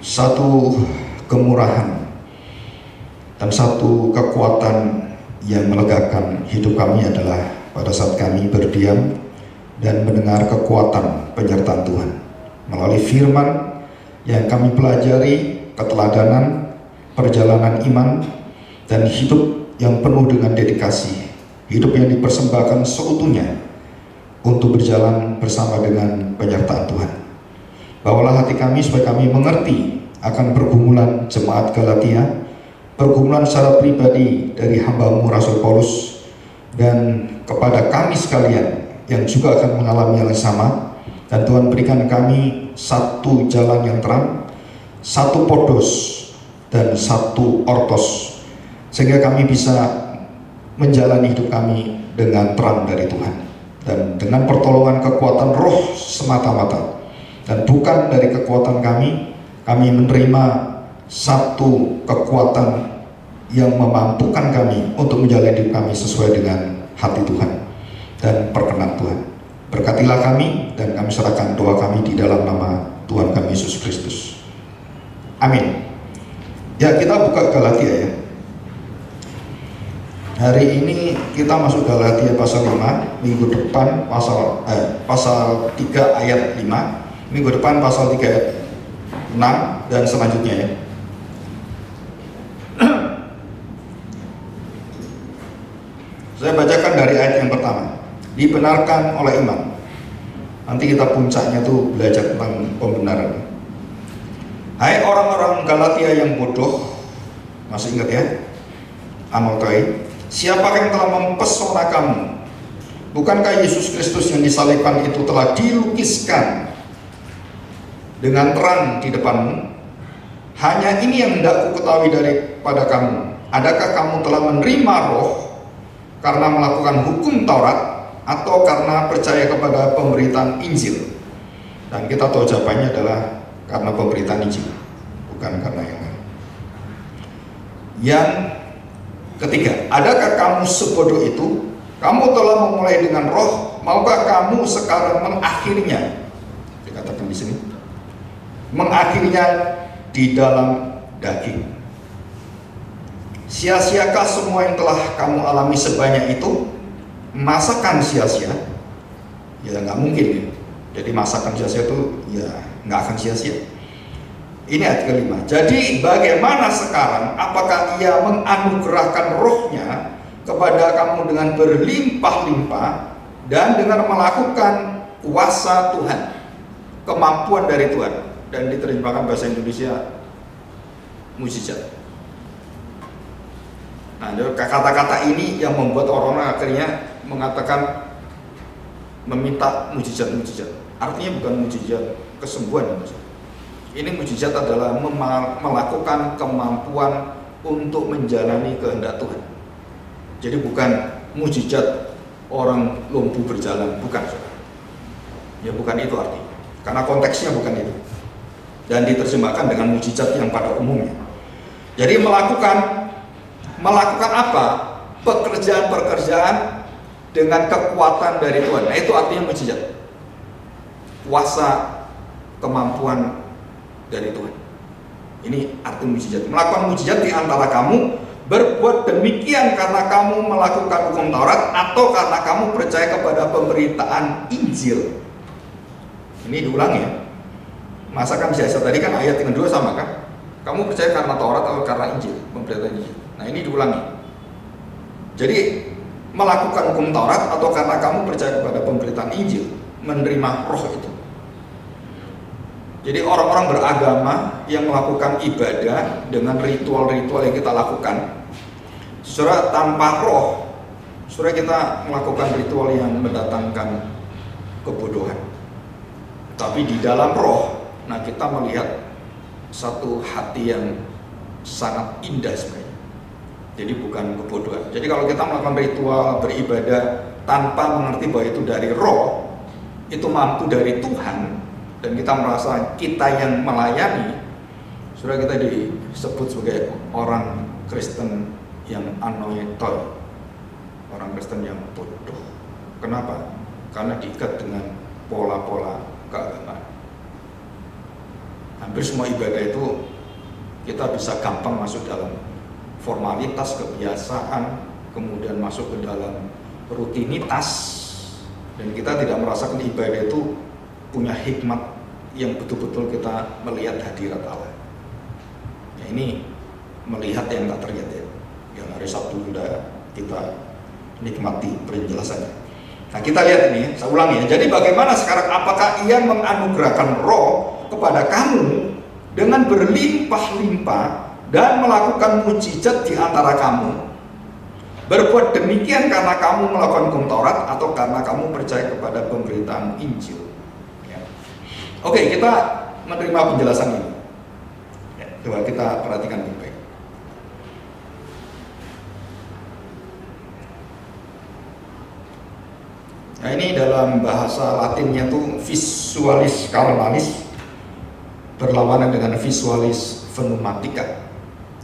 Satu kemurahan dan satu kekuatan yang melegakan hidup kami adalah pada saat kami berdiam dan mendengar kekuatan penyertaan Tuhan melalui firman yang kami pelajari, keteladanan, perjalanan iman, dan hidup yang penuh dengan dedikasi, hidup yang dipersembahkan seutuhnya untuk berjalan bersama dengan penyertaan Tuhan. Bawalah hati kami supaya kami mengerti akan pergumulan jemaat Galatia, pergumulan secara pribadi dari hamba-Mu Rasul Paulus, dan kepada kami sekalian yang juga akan mengalami yang sama. Dan Tuhan berikan kami satu jalan yang terang, satu podos dan satu ortos, sehingga kami bisa menjalani hidup kami dengan terang dari Tuhan dan dengan pertolongan kekuatan roh semata-mata, dan bukan dari kekuatan kami menerima satu kekuatan yang memampukan kami untuk menjalani hidup kami sesuai dengan hati Tuhan dan perkenan Tuhan. Berkatilah kami, dan kami serahkan doa kami di dalam nama Tuhan kami Yesus Kristus. Amin. Ya, kita buka Galatia ya. Hari ini kita masuk Galatia pasal 5, minggu depan pasal 3 ayat 5, minggu depan pasal 3 ayat 6, dan selanjutnya ya. Saya bacakan dari ayat yang pertama. Dibenarkan oleh iman. Nanti kita puncaknya tuh belajar tentang pembenaran. Hai orang-orang Galatia yang bodoh, masih ingat ya? Anotai, siapakah yang telah mempesona kamu? Bukankah Yesus Kristus yang disalibkan itu telah dilukiskan dengan terang di depanmu? Hanya ini yang hendak ku ketahui daripada kamu. Adakah kamu telah menerima roh karena melakukan hukum Taurat, atau karena percaya kepada pemberitaan Injil? Dan kita tahu jawabannya adalah karena pemberitaan Injil, bukan karena yang lain. Yang ketiga, adakah kamu sebodoh itu? Kamu telah memulai dengan roh, maukah kamu sekarang mengakhirinya? Dikatakan di sini, mengakhirinya di dalam daging. Sia-siakah semua yang telah kamu alami sebanyak itu? Masakan sia-sia? Ya nggak mungkin ya. Jadi masakan sia-sia itu ya nggak akan sia-sia. Ini ayat kelima. Jadi bagaimana sekarang? Apakah Ia menganugerahkan rohnya kepada kamu dengan berlimpah-limpah dan dengan melakukan kuasa Tuhan, kemampuan dari Tuhan? Dan diterjemahkan bahasa Indonesia mujizat. Nah, kata-kata ini yang membuat orang-orang akhirnya mengatakan meminta mujizat-mujizat. Artinya bukan mujizat kesembuhan. Ini mujizat adalah melakukan kemampuan untuk menjalani kehendak Tuhan. Jadi bukan mujizat orang lumpuh berjalan, bukan. Ya bukan itu artinya. Karena konteksnya bukan itu. Dan diterjemahkan dengan mujizat yang pada umumnya. Jadi melakukan apa? Pekerjaan-pekerjaan dengan kekuatan dari Tuhan. Nah, itu artinya mujizat. Kuasa, kemampuan dari Tuhan. Ini arti mujizat. Melakukan mujizat di antara kamu, berbuat demikian karena kamu melakukan hukum Taurat atau karena kamu percaya kepada pemberitaan Injil. Ini diulangi ya. Masa kan biasa tadi kan ayat yang kedua sama kan? Kamu percaya karena Taurat atau karena Injil, pemberitaan Injil. Nah, ini diulangi. Jadi melakukan hukum Taurat atau karena kamu percaya kepada pemberitaan Injil, menerima roh itu. Jadi orang-orang beragama yang melakukan ibadah dengan ritual-ritual yang kita lakukan, saudara, tanpa roh, saudara, kita melakukan ritual yang mendatangkan kebodohan. Tapi di dalam roh, nah kita melihat satu hati yang sangat indah sebenarnya. Jadi bukan kebodohan. Jadi kalau kita melakukan ritual beribadah tanpa mengerti bahwa itu dari roh, itu mampu dari Tuhan, dan kita merasa kita yang melayani, sudah kita disebut sebagai orang Kristen yang anoetoi, orang Kristen yang bodoh. Kenapa? Karena diikat dengan pola-pola keagamaan. Hampir semua ibadah itu kita bisa gampang masuk dalam formalitas, kebiasaan, kemudian masuk ke dalam rutinitas, dan kita tidak merasakan ibadah itu punya hikmat yang betul-betul kita melihat hadirat Allah. Ya, ini melihat yang tak terlihat ya, yang hari Sabtu sudah kita nikmati penjelasannya. Nah, kita lihat ini, saya ulangi ya. Jadi bagaimana sekarang, apakah Ia menganugerahkan roh kepada kamu dengan berlimpah-limpah dan melakukan mujizat di antara kamu? Berbuat demikian karena kamu melakukan hukum Taurat atau karena kamu percaya kepada pemberitaan Injil? Ya. Oke, kita menerima penjelasan ini. Ya, coba kita perhatikan baik-baik. Nah, ini dalam bahasa Latinnya tuh visualis carnalis berlawanan dengan visualis pneumatica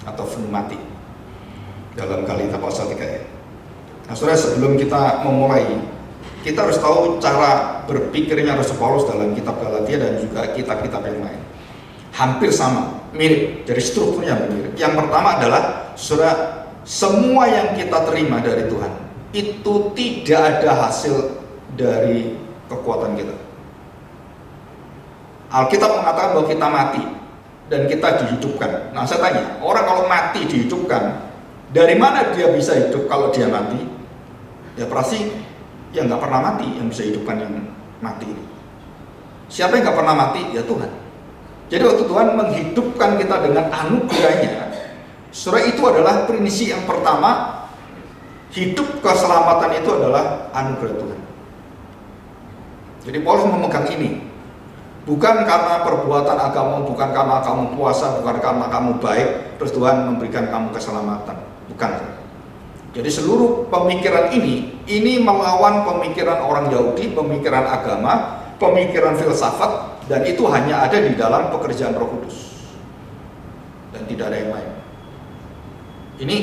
atau pneumatik dalam Galata pasal 3 ya. Nah, saudara, sebelum kita memulai, kita harus tahu cara berpikirnya Rasul Paulus dalam kitab Galatia dan juga kitab-kitab yang lain. Hampir sama, mirip, dari strukturnya mirip. Yang pertama adalah, saudara, semua yang kita terima dari Tuhan itu tidak ada hasil dari kekuatan kita. Alkitab mengatakan bahwa kita mati dan kita dihidupkan. Nah, saya tanya, orang kalau mati dihidupkan, dari mana dia bisa hidup kalau dia mati? Ya pasti yang nggak pernah mati yang bisa hidupkan yang mati. Siapa yang nggak pernah mati? Ya Tuhan. Jadi waktu Tuhan menghidupkan kita dengan anugerahnya, saudara, itu adalah prinsip yang pertama. Hidup keselamatan itu adalah anugerah Tuhan. Jadi Paulus memegang ini, bukan karena perbuatan agama, bukan karena kamu puasa, bukan karena kamu baik, terus Tuhan memberikan kamu keselamatan. Bukan. Jadi seluruh pemikiran ini melawan pemikiran orang Yahudi, pemikiran agama, pemikiran filsafat, dan itu hanya ada di dalam pekerjaan Roh Kudus. Dan tidak ada yang lain. Ini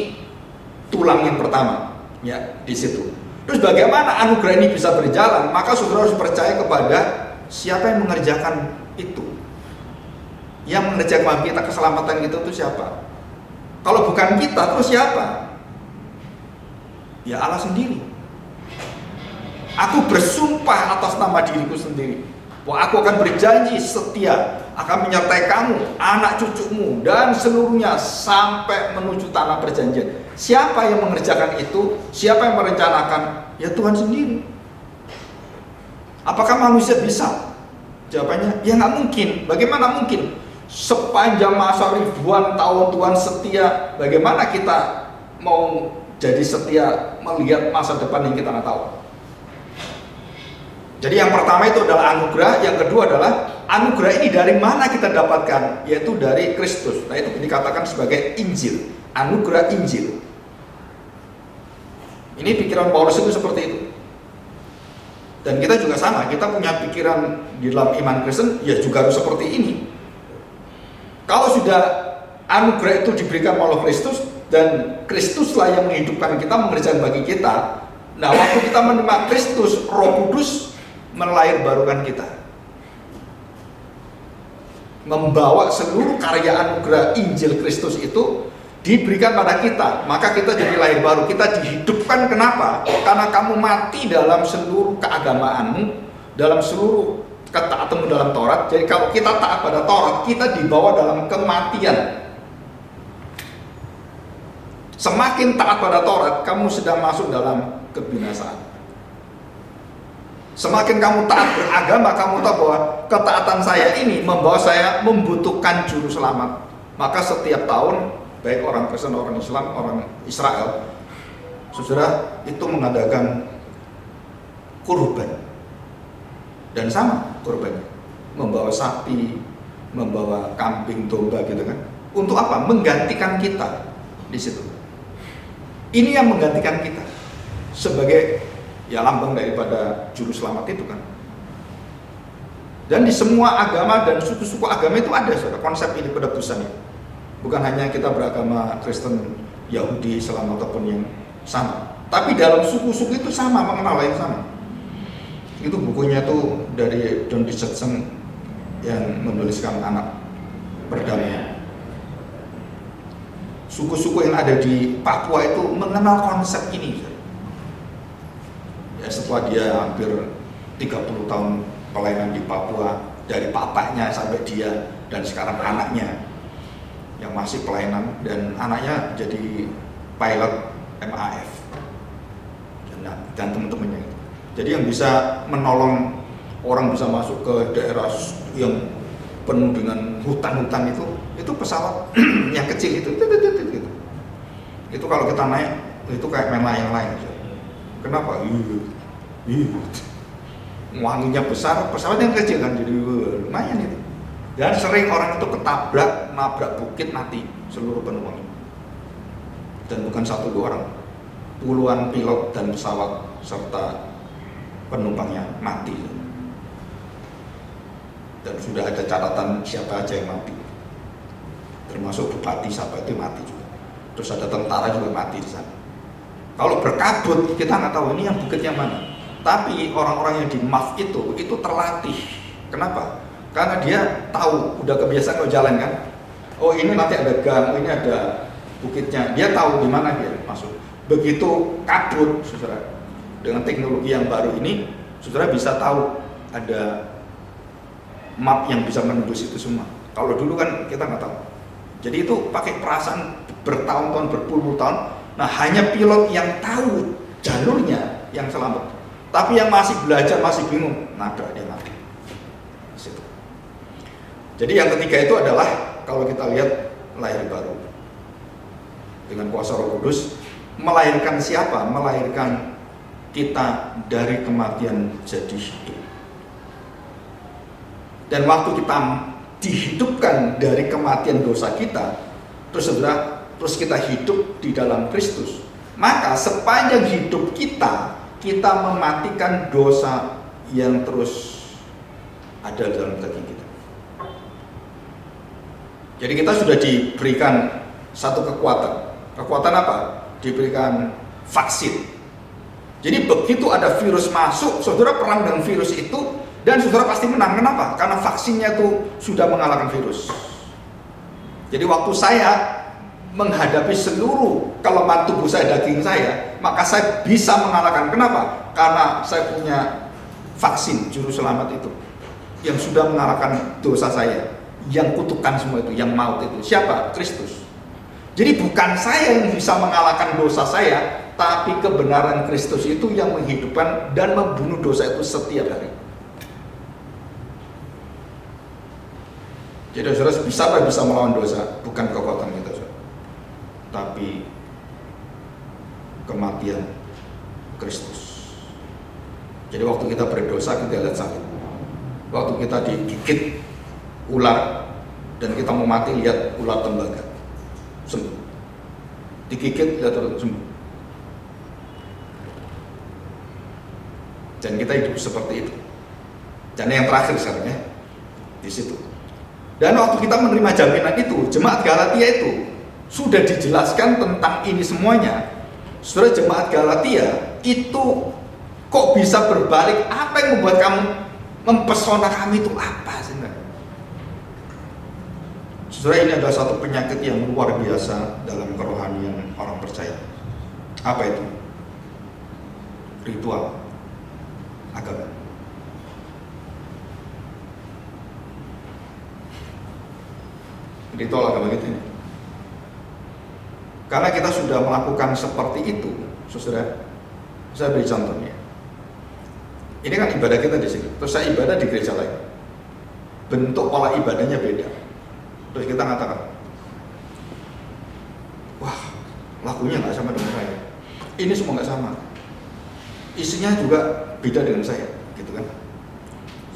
tulang yang pertama, ya, di situ. Terus bagaimana anugerah ini bisa berjalan? Maka saudara harus percaya kepada siapa yang mengerjakan itu. Yang mengerjakan kita keselamatan kita itu siapa? Kalau bukan kita, terus siapa? Ya Allah sendiri. Aku bersumpah atas nama diriku sendiri bahwa aku akan berjanji setia akan menyertai kamu, anak cucumu, dan seluruhnya sampai menuju tanah perjanjian. Siapa yang mengerjakan itu? Siapa yang merencanakan? Ya Tuhan sendiri. Apakah manusia bisa? Jawabannya, ya nggak mungkin. Bagaimana mungkin? Sepanjang masa ribuan tahun Tuhan setia, bagaimana kita mau jadi setia melihat masa depan yang kita nggak tahu? Jadi yang pertama itu adalah anugerah, yang kedua adalah anugerah ini dari mana kita dapatkan? Yaitu dari Kristus. Nah, itu dikatakan sebagai Injil, anugerah Injil. Ini pikiran Paulus itu seperti itu. Dan kita juga sama, kita punya pikiran di dalam iman Kristen, ya juga harus seperti ini. Kalau sudah anugerah itu diberikan oleh Kristus, dan Kristuslah yang menghidupkan kita, mengerjakan bagi kita. Nah, waktu kita menerima Kristus, Roh Kudus melahirbarukan kita, membawa seluruh karya anugerah Injil Kristus itu diberikan pada kita, maka kita jadi lahir baru, kita dihidupkan. Kenapa? Karena kamu mati dalam seluruh keagamaanmu, dalam seluruh ketaatanmu dalam Taurat. Jadi kalau kita taat pada Taurat, kita dibawa dalam kematian. Semakin taat pada Taurat, kamu sedang masuk dalam kebinasaan. Semakin kamu taat beragama, kamu tahu bahwa ketaatan saya ini membawa saya membutuhkan juru selamat. Maka setiap tahun, baik orang Kristen, orang Islam, orang Israel, saudara, itu mengadakan kurban. Dan sama kurbannya, membawa sapi, membawa kambing, domba gitu kan. Untuk apa? Menggantikan kita di situ. Ini yang menggantikan kita sebagai ya lambang daripada juru selamat itu kan. Dan di semua agama dan suku-suku agama itu ada saudara, konsep ini penebusan itu. Bukan hanya kita beragama Kristen, Yahudi, Islam ataupun yang sama, tapi dalam suku-suku itu sama, mengenal yang sama. Itu bukunya tuh dari Don Richardson yang menuliskan anak perdamaian. Suku-suku yang ada di Papua itu mengenal konsep ini. Ya, setelah dia hampir 30 tahun pelayanan di Papua, dari papanya sampai dia dan sekarang anaknya yang masih pelayanan, dan anaknya jadi pilot MAF dan teman-temannya. Jadi yang bisa menolong orang bisa masuk ke daerah yang penuh dengan hutan-hutan itu pesawat yang kecil itu. Itu kalau kita naik itu kayak main layang-layang. Kenapa? Wanginya besar, pesawat yang kecil kan, jadi lumayan itu. Dan sering orang itu ketabrak, nabrak bukit, mati seluruh penumpang. Dan bukan 1-2 orang, puluhan pilot dan pesawat serta penumpangnya mati. Dan sudah ada catatan siapa aja yang mati, termasuk bupati siapa itu mati juga. Terus ada tentara juga mati di sana. Kalau berkabut kita nggak tahu ini yang bukitnya mana. Tapi orang-orang yang di MAF itu terlatih. Kenapa? Karena dia tahu, udah kebiasaan kalau jalan kan. Oh ini nanti ada gang, ini ada bukitnya. Dia tahu di mana dia masuk. Begitu kabut, saudara, dengan teknologi yang baru ini, saudara bisa tahu ada map yang bisa menembus itu semua. Kalau dulu kan kita nggak tahu. Jadi itu pakai perasaan bertahun-tahun, berpuluh tahun. Nah hanya pilot yang tahu jalurnya yang selamat. Tapi yang masih belajar, masih bingung, nabrak dia mati. Situ. Jadi yang ketiga itu adalah kalau kita lihat lahir baru dengan kuasa Roh Kudus, melahirkan siapa? Melahirkan kita dari kematian jadi hidup. Dan waktu kita dihidupkan dari kematian dosa kita, terus kita hidup di dalam Kristus, maka sepanjang hidup kita mematikan dosa yang terus ada dalam daging kita. Jadi kita sudah diberikan satu kekuatan. Kekuatan apa? Diberikan vaksin. Jadi begitu ada virus masuk, saudara perang dengan virus itu, dan saudara pasti menang. Kenapa? Karena vaksinnya itu sudah mengalahkan virus. Jadi waktu saya menghadapi seluruh kelemahan tubuh saya, daging saya, maka saya bisa mengalahkan. Kenapa? Karena saya punya vaksin juru selamat itu yang sudah mengalahkan dosa saya, yang kutukan semua itu, yang maut itu. Siapa? Kristus. Jadi bukan saya yang bisa mengalahkan dosa saya, tapi kebenaran Kristus itu yang menghidupkan dan membunuh dosa itu setiap hari. Jadi saudara bisa melawan dosa, bukan kekuatan kita, saudara, tapi kematian Kristus. Jadi waktu kita berdosa kita lihat sakit. Waktu kita digigit ular dan kita mau mati, lihat ular tembaga, sembuh. Digigit, lihat ular, sembuh. Dan kita hidup seperti itu. Dan yang terakhir sekarang ya, di situ. Dan waktu kita menerima jaminan itu, jemaat Galatia itu sudah dijelaskan tentang ini semuanya. Saudara, jemaat Galatia itu kok bisa berbalik? Apa yang membuat kamu mempesona kami itu apa sebenarnya? Saudara, ini adalah satu penyakit yang luar biasa dalam kerohanian orang percaya. Apa itu? Ritual agama. Ritual agama gitu ini. Karena kita sudah melakukan seperti itu, saudara. Saya beri contohnya. Ini kan ibadah kita di sini. Terus saya ibadah di gereja lain. Bentuk pola ibadahnya beda. Terus kita katakan, wah, lagunya nggak sama dengan saya. Ini semua nggak sama. Isinya juga beda dengan saya, gitu kan?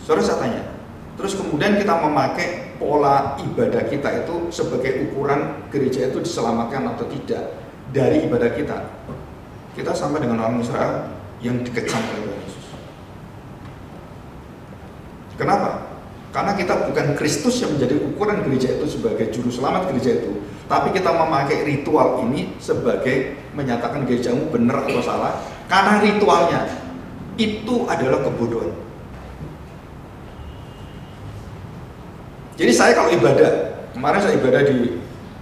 Saudara, saya tanya. Terus kemudian kita memakai pola ibadah kita itu sebagai ukuran gereja itu diselamatkan atau tidak dari ibadah kita. Kita sama dengan orang Israel yang dikecam oleh Tuhan Yesus. Kenapa? Karena kita bukan Kristus yang menjadi ukuran gereja itu sebagai juru selamat gereja itu, tapi kita memakai ritual ini sebagai menyatakan gerejamu benar atau salah. Karena ritualnya itu adalah kebodohan. Jadi saya kalau ibadah Kemarin saya ibadah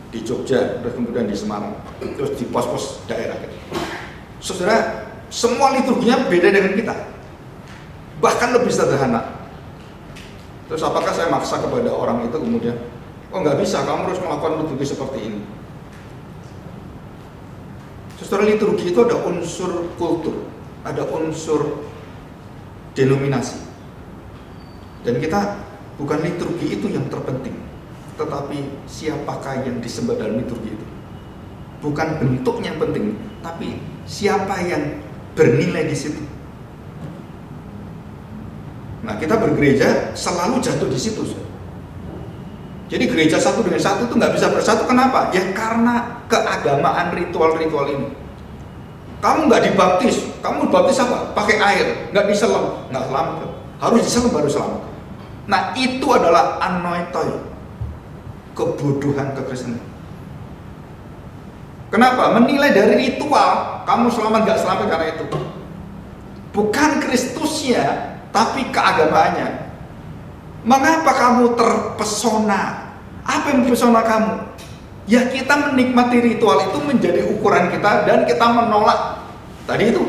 di Jogja, terus kemudian di Semarang, terus di pos-pos daerah. Saudara, semua liturginya beda dengan kita, bahkan lebih sederhana. Terus apakah saya maksa kepada orang itu kemudian, oh nggak bisa, kamu harus melakukan liturgi seperti ini? Saudara, liturgi itu ada unsur kultur, ada unsur denominasi, dan kita bukan liturgi itu yang terpenting, tetapi siapakah yang disembah dalam liturgi itu. Bukan bentuknya yang penting, tapi siapa yang bernilai di situ. Nah, kita bergereja selalu jatuh di situ. Jadi gereja satu dengan satu itu nggak bisa bersatu. Kenapa? Ya karena keagamaan ritual-ritual ini. Kamu nggak dibaptis, kamu baptis apa? Pakai air, nggak diselam, nggak selamat. Harus diselam baru selamat. Nah, itu adalah anoitoi, kebodohan kekristenan. Kenapa? Menilai dari ritual, kamu selamat nggak selamat karena itu. Bukan Kristusnya, tapi keagamaannya. Mengapa kamu terpesona? Apa yang mempesona kamu? Ya kita menikmati ritual itu menjadi ukuran kita, dan kita menolak tadi itu.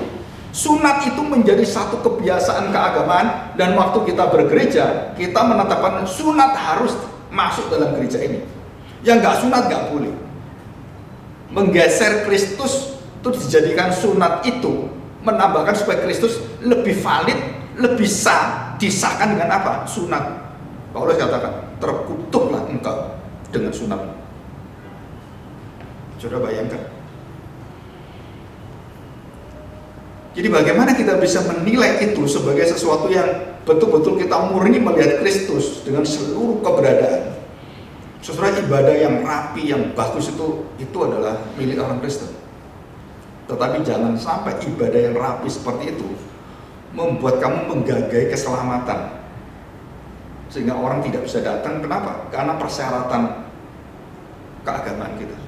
Sunat itu menjadi satu kebiasaan keagamaan, dan waktu kita bergereja, kita menetapkan sunat harus masuk dalam gereja ini. Yang nggak sunat nggak boleh. Menggeser Kristus itu dijadikan sunat itu, menambahkan supaya Kristus lebih valid, lebih sah, disahkan dengan apa? Sunat. Paulus katakan, terkutuklah engkau dengan sunat. Saudara bayangkan. Jadi bagaimana kita bisa menilai itu sebagai sesuatu yang betul-betul kita murni melihat Kristus dengan seluruh keberadaan. Saudara, ibadah yang rapi, yang bagus itu adalah milik orang Kristen. Tetapi jangan sampai ibadah yang rapi seperti itu membuat kamu menggagai keselamatan, sehingga orang tidak bisa datang. Kenapa? Karena persyaratan keagamaan kita.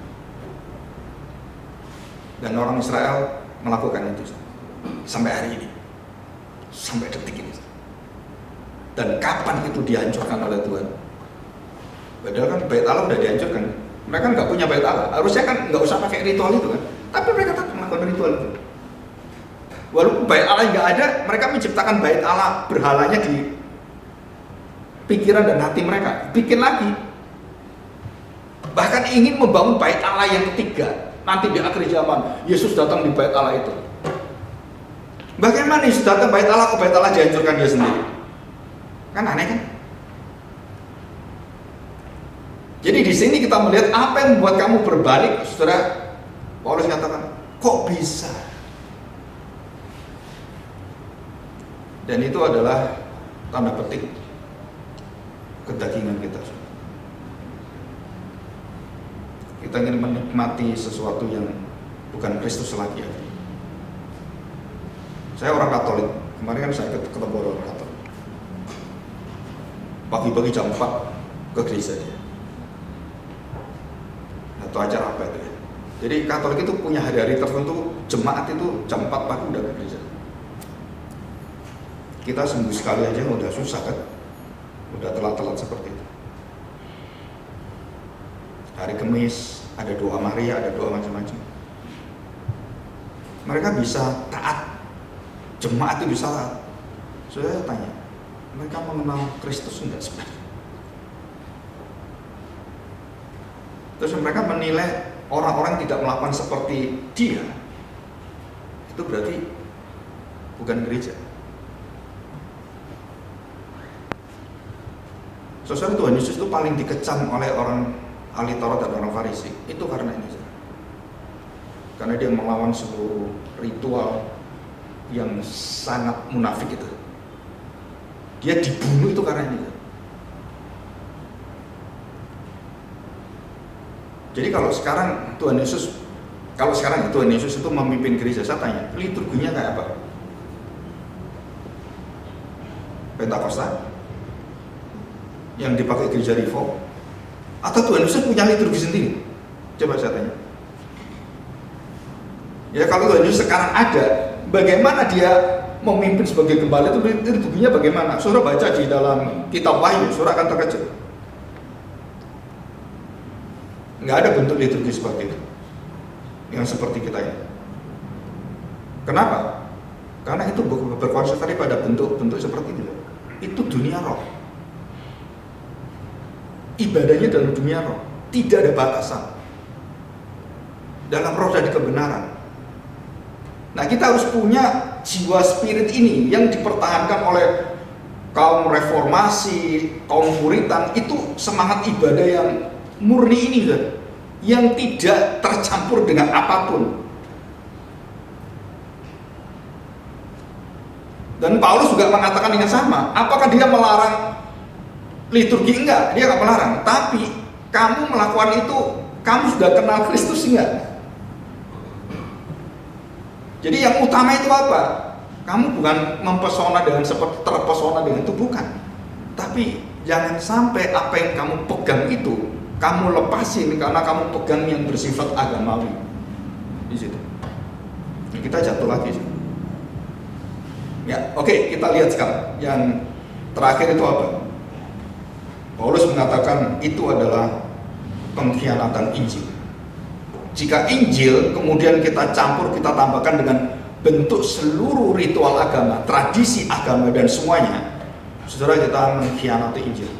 Dan orang Israel melakukan itu sampai hari ini, sampai detik ini. Dan kapan itu dihancurkan oleh Tuhan? Padahal kan bait Allah udah dihancurkan. Mereka nggak punya bait Allah. Harusnya kan nggak usah pakai ritual itu kan. Tapi mereka tetap melakukan ritual itu. Walaupun bait Allah nggak ada, mereka menciptakan bait Allah berhalanya di pikiran dan hati mereka. Bikin lagi. Bahkan ingin membangun bait Allah yang ketiga. Nanti di akhir zaman, Yesus datang di bait Allah itu. Bagaimana Yesus datang bait Allah, ke bait Allah dihancurkan dia sendiri? Kan aneh kan? Jadi di sini kita melihat apa yang membuat kamu berbalik, saudara. Paulus katakan, kok bisa? Dan itu adalah tanda petik kedagingan kita. Kita ingin menikmati sesuatu yang bukan Kristus lagi. Saya orang Katolik. Kemarin kan saya ketemu orang Katolik. Pagi-pagi jam 4 ke gereja dia. Atau acara apa itu ya. Jadi Katolik itu punya hari-hari tertentu, jemaat itu jam 4 pagi udah ke gereja. Kita seminggu sekali aja udah susah kan. Udah telat-telat seperti itu. Hari Kamis ada doa Maria, ada doa macam-macam. Mereka bisa taat, jemaat itu bisa taat. Saya tanya, mereka mengenal Kristus enggak sebenarnya? Terus mereka menilai orang-orang tidak melakukan seperti dia, itu berarti bukan gereja. Saudara, Tuhan Yesus itu paling dikecam oleh orang ahli Taurat dan orang Farisi. Itu karena ini, karena dia melawan seluruh ritual yang sangat munafik itu. Dia dibunuh itu karena ini. Jadi kalau sekarang Tuhan Yesus itu memimpin gereja, saya tanya, liturginya kayak apa? Pentakosta yang dipakai gereja Reform, atau Tuhan Yesus punya liturgi sendiri? Coba saya tanya. Ya kalau Tuhan Yesus sekarang ada, bagaimana dia memimpin sebagai gembala itu liturginya bagaimana? Saudara baca di dalam kitab Wahyu, saudara akan terkejut. Nggak ada bentuk liturgi seperti itu, yang seperti kita ini. Kenapa? Karena itu berkonsentrasi pada bentuk-bentuk seperti itu. Itu dunia roh. Ibadahnya dalam dunia roh, tidak ada batasan. Dalam roh dan kebenaran. Nah, kita harus punya jiwa spirit ini yang dipertahankan oleh kaum reformasi, kaum puritan. Itu semangat ibadah yang murni ini, yang tidak tercampur dengan apapun. Dan Paulus juga mengatakan yang sama. Apakah dia melarang liturgi? Enggak, dia nggak melarang. Tapi kamu melakukan itu, kamu sudah kenal Kristus enggak? Jadi yang utama itu apa? Kamu bukan mempesona dengan seperti terpesona dengan itu, bukan. Tapi jangan sampai apa yang kamu pegang itu kamu lepasin karena kamu pegang yang bersifat agamawi. Di situ. Ya, kita jatuh lagi. Ya, oke, kita lihat sekarang. Yang terakhir itu apa? Paulus mengatakan itu adalah pengkhianatan Injil. Jika Injil kemudian kita campur, kita tambahkan dengan bentuk seluruh ritual agama, tradisi agama dan semuanya, saudara, kita mengkhianati Injil.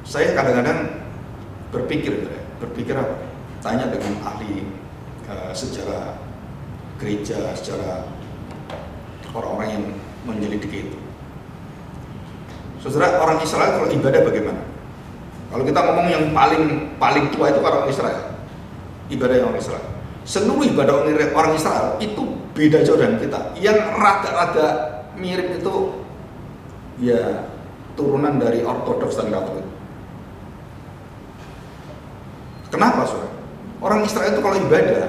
Saya kadang-kadang berpikir apa? Tanya dengan ahli sejarah gereja, sejarah orang-orang yang menyelidiki itu. Saudara, orang Israel kalau ibadah bagaimana? Kalau kita ngomong yang paling tua itu orang Israel, ibadah yang orang Israel. Seluruh ibadah orang Israel itu beda jauh dengan kita. Yang rada-rada mirip itu ya turunan dari Ortodoks dan Katolik. Kenapa, saudara? Orang Israel itu kalau ibadah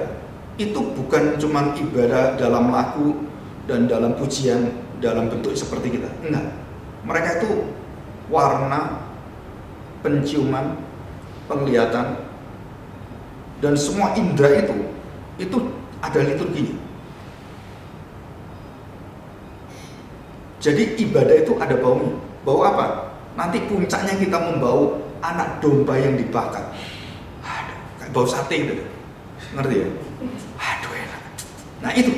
itu bukan cuma ibadah dalam lagu dan dalam pujian dalam bentuk seperti kita. Enggak. Mereka itu warna, penciuman, penglihatan, dan semua indera itu ada liturginya. Jadi ibadah itu ada baunya. Bau apa? Nanti puncaknya kita membau anak domba yang dibakar. Aduh, kayak bau sate gitu. Ngerti ya? Aduh, enak. Nah itu.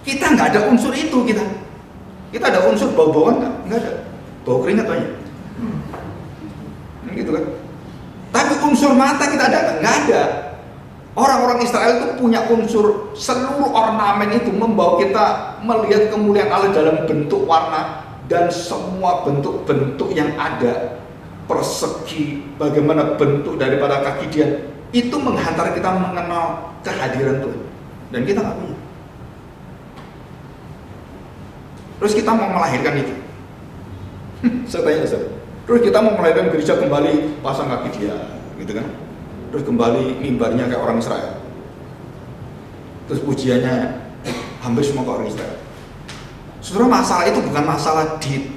Kita nggak ada unsur itu kita. Kita ada unsur bau-bauan nggak ada. Bau keringat banyak. Gitu kan? Tapi unsur mata kita ada nggak ada. Orang-orang Israel itu punya unsur, seluruh ornamen itu membawa kita melihat kemuliaan Allah dalam bentuk warna dan semua bentuk-bentuk yang ada, persegi, bagaimana bentuk daripada kaki dia, itu menghantar kita mengenal kehadiran Tuhan. Dan kita nggak punya. Terus kita mau melahirkan itu. Saya tanya, Ustaz. Terus kita mau melahirkan gereja kembali pasang kaki dia, gitu kan? Terus kembali mimbarnya kayak orang Israel. Terus pujiannya hampir semua kayak orang Israel. Saudara, masalah itu bukan masalah di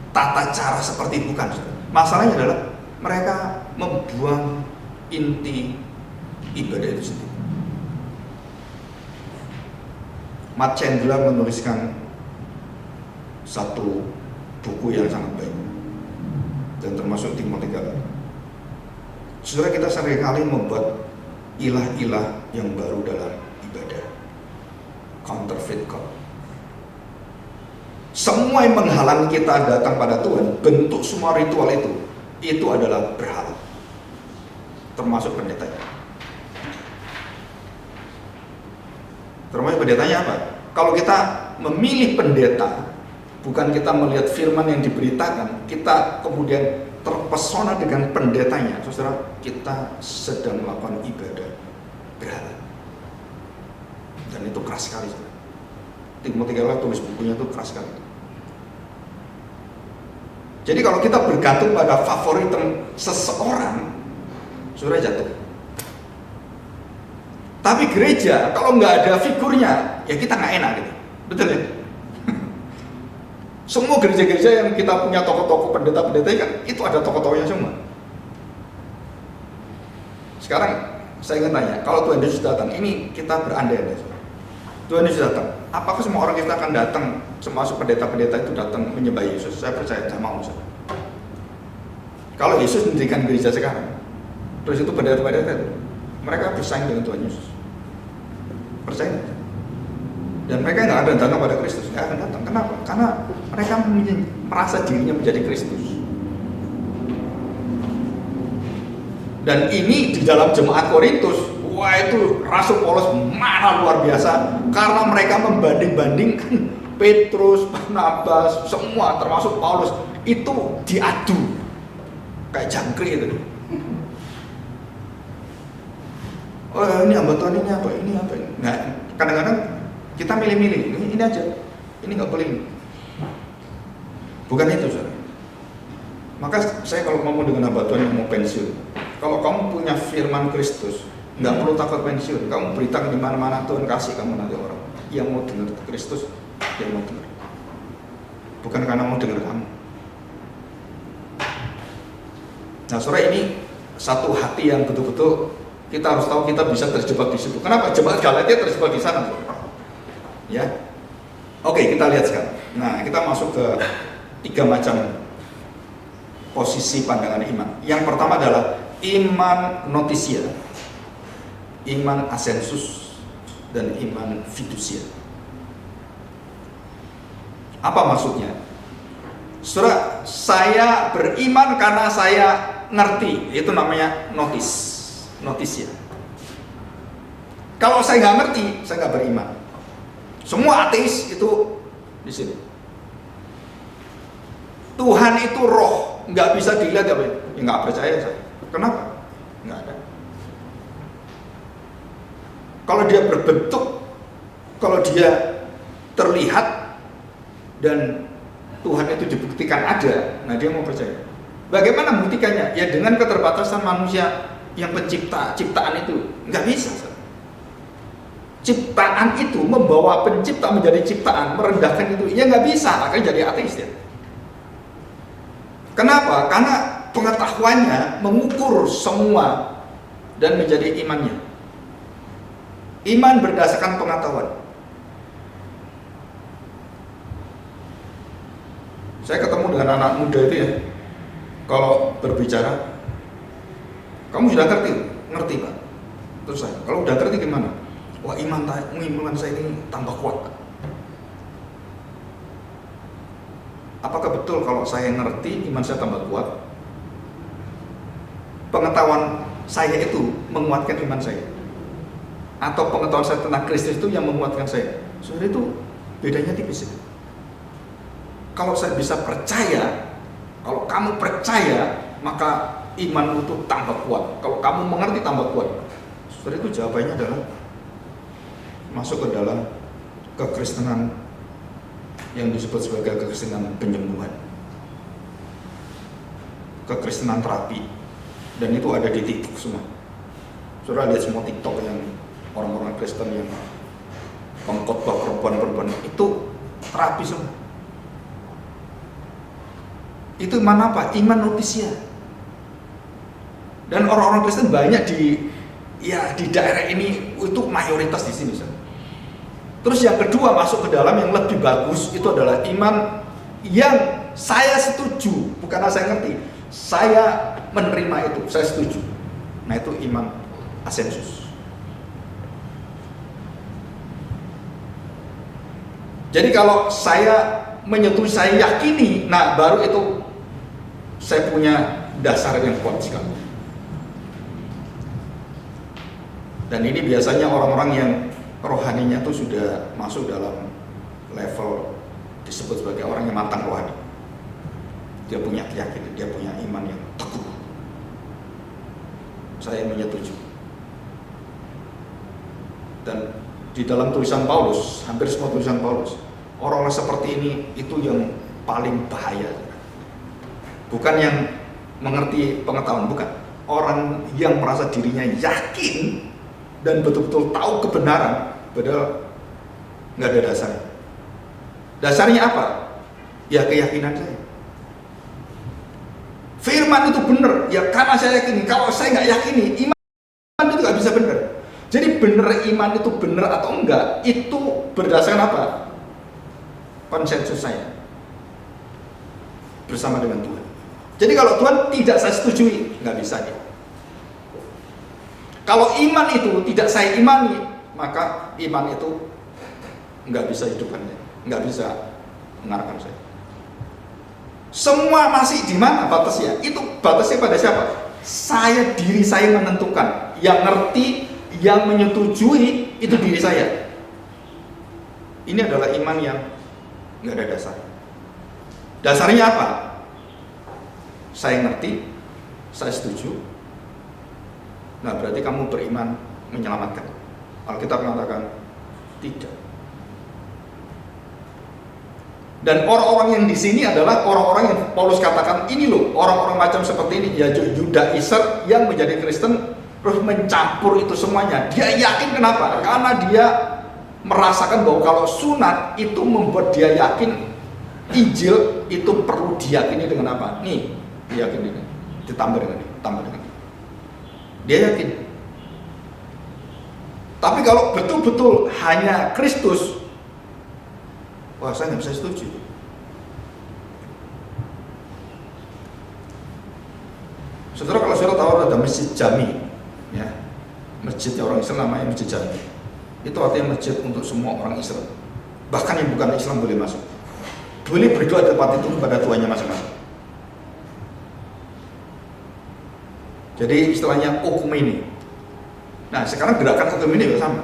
tata cara seperti itu, bukan. Masalahnya adalah mereka membuang inti ibadah itu sendiri. Matt Chandler menuliskan satu buku yang sangat baik dan termasuk Timothy Keller. Saudara, kita seringkali membuat ilah-ilah yang baru dalam ibadah, counterfeit God. Semua yang menghalangi kita datang pada Tuhan, bentuk semua ritual itu adalah berhala, termasuk pendetanya. Termasuk pendetanya apa? Kalau kita memilih pendeta, bukan kita melihat firman yang diberitakan, kita kemudian terpesona dengan pendetanya, saudara, kita sedang melakukan ibadah berhala. Dan itu keras sekali. Timothy Keller tulis bukunya itu keras sekali. Jadi kalau kita bergantung pada favoritem seseorang, saudara jatuh. Tapi gereja, kalau nggak ada figurnya, ya kita nggak enak gitu. Betul ya? Semua gereja-gereja yang kita punya tokoh-tokoh pendeta-pendeta kan, itu ada tokoh-tokohnya semua. Sekarang saya ingin tanya, kalau Tuhan Yesus datang, ini kita berandai-andai. Tuhan Yesus datang, apakah semua orang kita akan datang termasuk pendeta-pendeta itu datang menyembah Yesus. Saya percaya, saya mau. Kalau Yesus mendirikan gereja sekarang, terus itu pendeta-pendeta itu, mereka bersaing dengan Tuhan Yesus. Percaya nggak? Dan mereka nggak akan datang pada Kristus, nggak akan datang. Kenapa? Karena mereka merasa dirinya menjadi Kristus. Dan ini di dalam jemaat Korintus, wah itu Rasul Paulus marah luar biasa karena mereka membanding-bandingkan Petrus, Barnabas, semua termasuk Paulus itu diadu kayak jangkrik itu. Oh ini hamba Tuhan ini apa ini. Nah kadang-kadang kita milih-milih ini aja, ini nggak boleh ini. Bukan itu saudara. Maka saya kalau ngomong dengan hamba Tuhan yang mau pensiun, kalau kamu punya firman Kristus, nggak perlu takut pensiun. Kamu beritakan di mana-mana, Tuhan kasih kamu nanti orang yang mau dengar Kristus, yang mau dengar. Bukan karena mau dengar kamu. Nah, saudara, ini satu hati yang betul-betul kita harus tahu kita bisa terjebak di situ. Kenapa? Jemaat Galatia terjebak di sana, saudara. Ya, oke, kita lihat sekarang. Nah, kita masuk ke 3 macam posisi pandangan iman. Yang pertama adalah iman notisia, iman asensus, dan iman fidusia. Apa maksudnya? Saudara, saya beriman karena saya ngerti, itu namanya notisia. Kalau saya nggak ngerti, saya nggak beriman. Semua ateis itu di sini. Tuhan itu roh, nggak bisa dilihat, ya nggak percaya saya. Kenapa? Nggak ada. Kalau dia berbentuk, kalau dia terlihat dan Tuhan itu dibuktikan ada, nah dia mau percaya. Bagaimana membuktikannya? Ya dengan keterbatasan manusia yang pencipta, ciptaan itu nggak bisa. Ciptaan itu membawa pencipta menjadi ciptaan, merendahkan itu, ya nggak bisa, akhirnya jadi ateis ya. Kenapa? Karena pengetahuannya mengukur semua dan menjadi imannya. Iman berdasarkan pengetahuan. Saya ketemu dengan anak muda itu ya, kalau berbicara, kamu sudah ngerti Pak? Terus saya, kalau udah ngerti gimana? Wah iman saya ini tambah kuat. Apakah betul kalau saya ngerti iman saya tambah kuat? Pengetahuan saya itu menguatkan iman saya, atau pengetahuan saya tentang Kristus itu yang menguatkan saya? Saudara, itu bedanya tipis ya. Kalau saya bisa percaya, kalau kamu percaya, maka iman itu tambah kuat. Kalau kamu mengerti tambah kuat. Saudara, itu jawabannya adalah masuk ke dalam kekristenan yang disebut sebagai kekristenan penyembuhan, kekristenan terapi, dan itu ada di TikTok semua. Saudara lihat semua TikTok yang orang-orang Kristen yang pengkhotbah perempuan-perempuan itu terapi semua. Itu iman apa? Iman notisia. Dan orang-orang Kristen banyak di daerah ini, itu mayoritas di sini. Terus yang kedua masuk ke dalam yang lebih bagus itu adalah iman yang saya setuju, bukan saya ngerti, saya menerima itu, saya setuju. Nah itu iman asensus. Jadi kalau saya menyetujui, saya yakini, nah baru itu saya punya dasar yang kuat sekali. Dan ini biasanya orang-orang yang rohaninya itu sudah masuk dalam level disebut sebagai orang yang matang rohani. Dia punya keyakinan, dia punya iman yang teguh. Saya menyetujui. Dan di dalam tulisan Paulus, hampir semua tulisan Paulus, orang-orang seperti ini itu yang paling bahaya. Bukan yang mengerti pengetahuan, bukan. Orang yang merasa dirinya yakin dan betul-betul tahu kebenaran, padahal nggak ada dasarnya. Dasarnya apa? Ya keyakinan saya. Firman itu benar, ya karena saya yakini. Kalau saya nggak yakini, iman itu nggak bisa benar. Jadi benar iman itu benar atau enggak, itu berdasarkan apa? konsensus saya bersama dengan Tuhan. Jadi kalau Tuhan tidak saya setujui, nggak bisa dia. Kalau iman itu tidak saya imani, maka iman itu nggak bisa hidupkannya, nggak bisa mengarahkan saya. Semua masih di mana batasnya? Itu batasnya pada siapa? Diri saya menentukan. Yang ngerti, yang menyetujui itu diri saya. Ini adalah iman yang nggak ada dasar. Dasarnya apa? Saya ngerti, saya setuju. Nah, berarti kamu beriman menyelamatkan. Alkitab mengatakan tidak. Dan orang-orang yang di sini adalah orang-orang yang Paulus katakan ini loh, orang-orang macam seperti ini, ya Judaizer yang menjadi Kristen terus mencampur itu semuanya. Dia yakin kenapa? Karena dia merasakan bahwa kalau sunat itu membuat dia yakin Injil itu perlu diyakini dengan apa? Nih, diyakini ini, ditambah dengan ini, tambah dengan ini. Dia yakin. Tapi kalau betul-betul hanya Kristus, wah, saya nggak bisa setuju. Saudara, kalau saudara tahu ada masjid Jami, ya, masjid orang Islam namanya masjid Jami. Itu artinya masjid untuk semua orang Islam. Bahkan yang bukan Islam boleh masuk. Boleh berdoa di tempat itu kepada Tuhannya masing-masing. Jadi istilahnya okumene. Nah, sekarang gerakan okumene juga sama.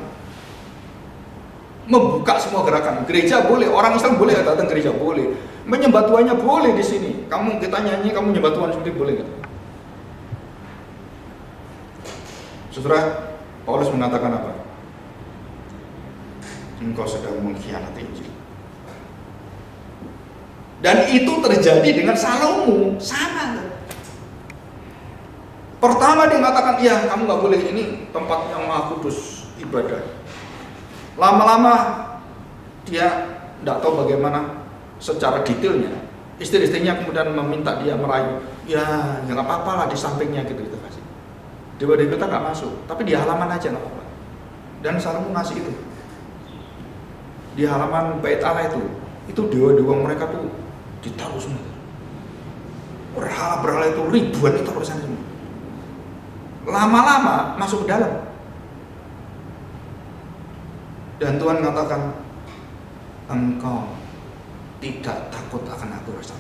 Membuka semua gerakan. Gereja boleh, orang Islam boleh datang gereja, boleh. Menyembah Tuhannya boleh di sini. Kita nyanyi, kamu menyembah Tuhan sendiri boleh nggak? Saudara, Paulus mengatakan apa? Engkau sedang mengkhianati Injil. Dan itu terjadi dengan Salomo, sama. Pertama dia mengatakan, iya kamu nggak boleh, ini tempat yang maha kudus ibadah. Lama-lama dia tidak tahu bagaimana secara detailnya. Istri-istrinya kemudian meminta dia merayu, ya nggak apa-apa lah di sampingnya gitu kasih. Dewa-dewa kita nggak masuk, tapi di halaman aja nggak apa-apa. Dan Salomo ngasih itu di halaman bait Allah itu dewa-dewa mereka tuh ditaruh semua. Berhala-berhala itu ribuan itu taruh sana semua. Lama-lama masuk ke dalam. Dan Tuhan mengatakan, engkau tidak takut akan aku rasa.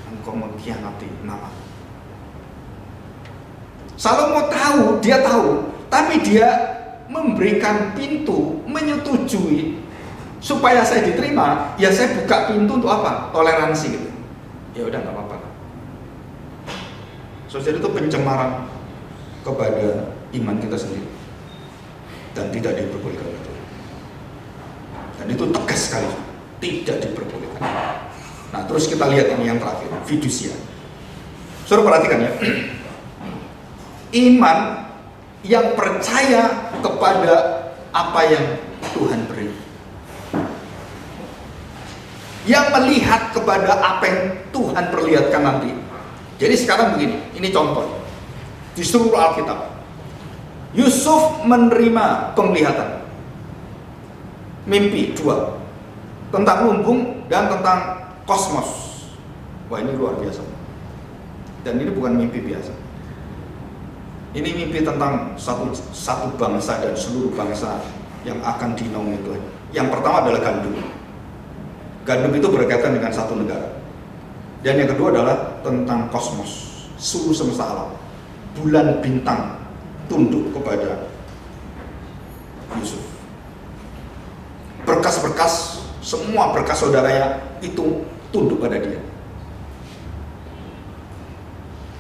Engkau mengkhianati nama. Salomo tahu, dia tahu, tapi dia memberikan pintu, menyetujui supaya saya diterima. Ya saya buka pintu untuk apa? Toleransi gitu. Ya udah nggak apa-apa. Jadi itu pencemaran kepada iman kita sendiri dan tidak diperbolehkan itu. Dan itu tegas sekali, tidak diperbolehkan. Nah, terus kita lihat ini yang terakhir, fidusia. Saudara perhatikan ya, iman yang percaya kepada apa yang Tuhan beri, yang melihat kepada apa yang Tuhan perlihatkan nanti. Jadi sekarang begini, ini contoh di seluruh Alkitab. Yusuf menerima penglihatan, mimpi dua, tentang lumbung dan tentang kosmos. Wah, ini luar biasa. Dan ini bukan mimpi biasa. Ini mimpi tentang satu bangsa dan seluruh bangsa yang akan dinaungi Tuhan. Yang pertama adalah gandum. Gandum itu berkaitan dengan satu negara. Dan yang kedua adalah tentang kosmos, seluruh semesta alam. Bulan bintang tunduk kepada Yusuf. Berkas-berkas, semua berkas saudaranya itu tunduk pada dia.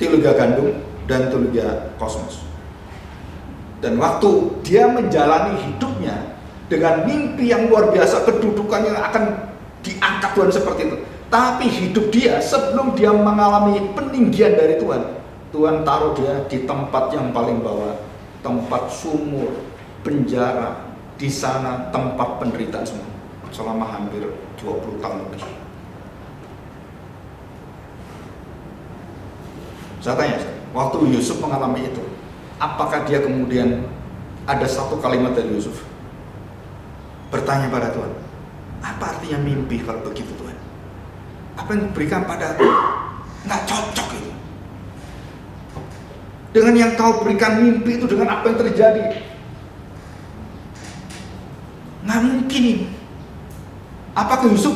Teologia gandum dan teologia kosmos. Dan waktu dia menjalani hidupnya dengan mimpi yang luar biasa, kedudukan yang akan diangkat Tuhan seperti itu. Tapi hidup dia sebelum dia mengalami peninggian dari Tuhan, Tuhan taruh dia di tempat yang paling bawah, tempat sumur, penjara, di sana tempat penderitaan semua selama hampir 20 tahun lebih. Saya tanya, waktu Yusuf mengalami itu, apakah dia kemudian ada satu kalimat dari Yusuf bertanya pada Tuhan, apa Apa artinya mimpi kalau begitu Tuhan? Apa yang diberikan pada aku nggak cocok itu. Dengan yang kau berikan mimpi itu, dengan apa yang terjadi, nggak mungkin ini. Apakah Yusuf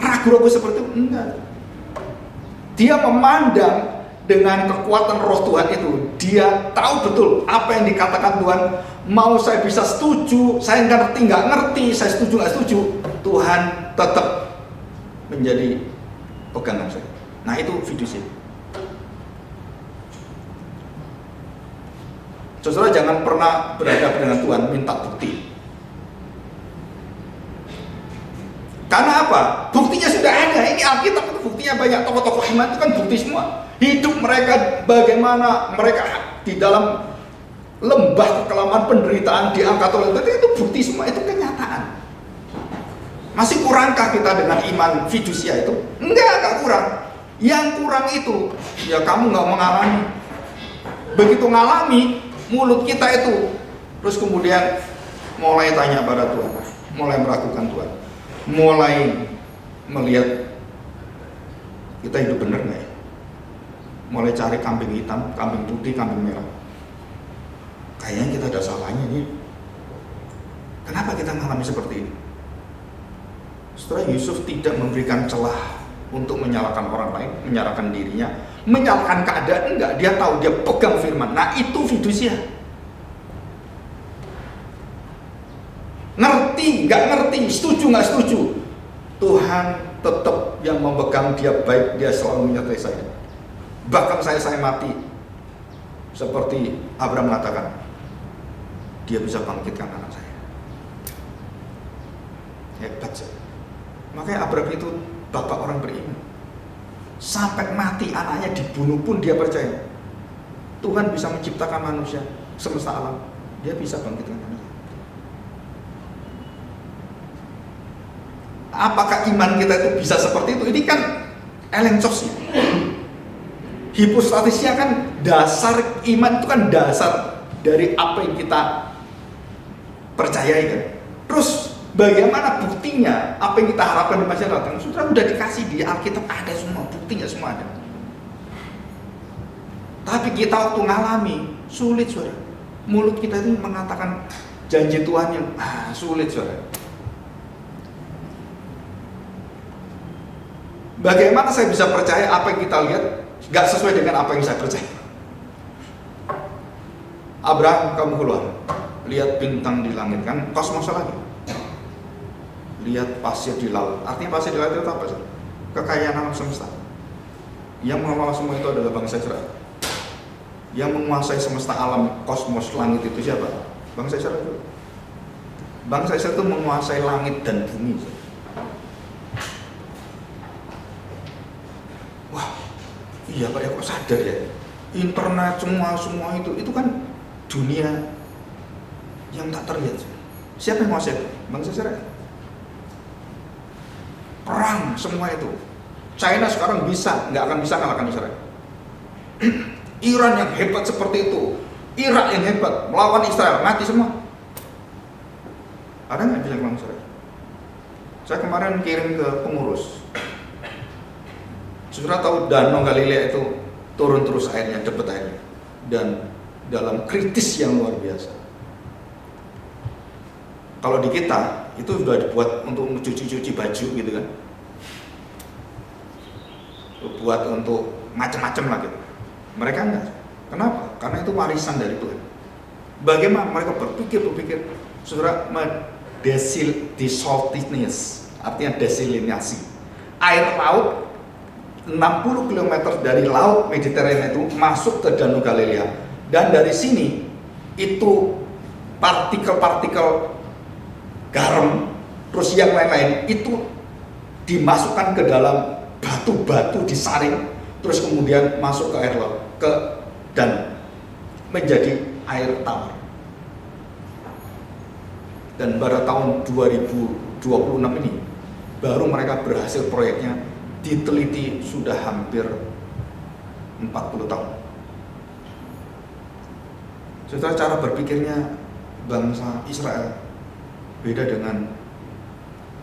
ragu-ragu seperti itu? Enggak. Dia memandang dengan kekuatan roh Tuhan itu. Dia tahu betul apa yang dikatakan Tuhan. Mau saya bisa setuju, saya ngerti nggak ngerti, saya setuju nggak setuju, Tuhan tetap menjadi pegangan saya. Nah itu fidusia. Saudara jangan pernah berhadapan dengan Tuhan minta bukti. Karena apa? Buktinya sudah ada. Ini Alkitab itu buktinya banyak. Tokoh-tokoh iman itu kan bukti semua. Hidup mereka bagaimana mereka di dalam lembah kekelaman penderitaan diangkat oleh Tuhan, itu bukti semua, itu kenyataan. Masih kurangkah kita dengan iman fidusia itu? Enggak kurang. Yang kurang itu ya kamu nggak mengalami. Begitu ngalami, mulut kita itu terus kemudian mulai tanya pada Tuhan, mulai meragukan Tuhan, mulai melihat kita hidup benar nggak ya, mulai cari kambing hitam, kambing putih, kambing merah. Kayaknya kita ada salahnya nih. Kenapa kita mengalami seperti ini? Setelah Yusuf tidak memberikan celah untuk menyalahkan orang lain, menyalahkan dirinya, menyalahkan keadaan, enggak. Dia tahu, dia pegang firman. Nah itu fidusia. Ngerti, nggak ngerti, setuju nggak setuju, Tuhan tetap yang memegang dia baik, dia selalu menyertai saya. Bahkan saya mati, seperti Abraham mengatakan, dia bisa bangkitkan anak saya. Hebat sih. Makanya Abraham itu bapak orang beriman. Sampai mati anaknya dibunuh pun dia percaya Tuhan bisa menciptakan manusia, semesta alam, dia bisa bangkitkan anak. Apakah iman kita itu bisa seperti itu? Ini kan elencos ya. Hipostatisnya kan dasar iman itu kan dasar dari apa yang kita percayai kan. Terus bagaimana buktinya? Apa yang kita harapkan di masa datang? Sudah dikasih di Alkitab, ada semua buktinya, semua ada. Tapi kita waktu ngalami sulit saudara. Mulut kita itu mengatakan janji Tuhan yang sulit saudara. Bagaimana saya bisa percaya apa yang kita lihat gak sesuai dengan apa yang saya percaya? Abraham, kamu keluar, lihat bintang di langit, kan kosmos lagi. Lihat pasir di laut. Artinya pasir di laut itu apa sih? Kekayaan alam semesta. Yang mengelola semua itu adalah bangsa Israel. Yang menguasai semesta alam, kosmos, langit itu siapa? Bangsa Israel itu. Bangsa Israel itu menguasai langit dan bumi. Wah, iya Pak ya, kok sadar ya? Internet semua itu kan dunia yang tak terlihat. Siapa yang menguasai? Bangsa Israel. Perang semua itu. China sekarang nggak akan bisa kalahkan Israel. Iran yang hebat seperti itu, Irak yang hebat melawan Israel, mati semua. Ada nggak bisa melawan Israel? Saya kemarin kirim ke pengurus. Saudara tahu Danau Galilea itu turun terus airnya, debit airnya, dan dalam kritis yang luar biasa. Kalau di kita itu sudah dibuat untuk mencuci baju gitu kan, buat untuk macam-macam lah gitu. Mereka enggak. Kenapa? Karena itu warisan dari Tuhan. Bagaimana mereka berpikir, saudara, desaltiness, artinya desalinasi. Air laut 60 km dari laut Mediterania itu masuk ke Danau Galilea, dan dari sini itu partikel-partikel garam terus yang lain-lain itu dimasukkan ke dalam batu-batu, disaring, terus kemudian masuk ke air laut, dan menjadi air tawar. Dan pada tahun 2026 ini baru mereka berhasil proyeknya, diteliti sudah hampir 40 tahun. Setelah cara berpikirnya bangsa Israel beda dengan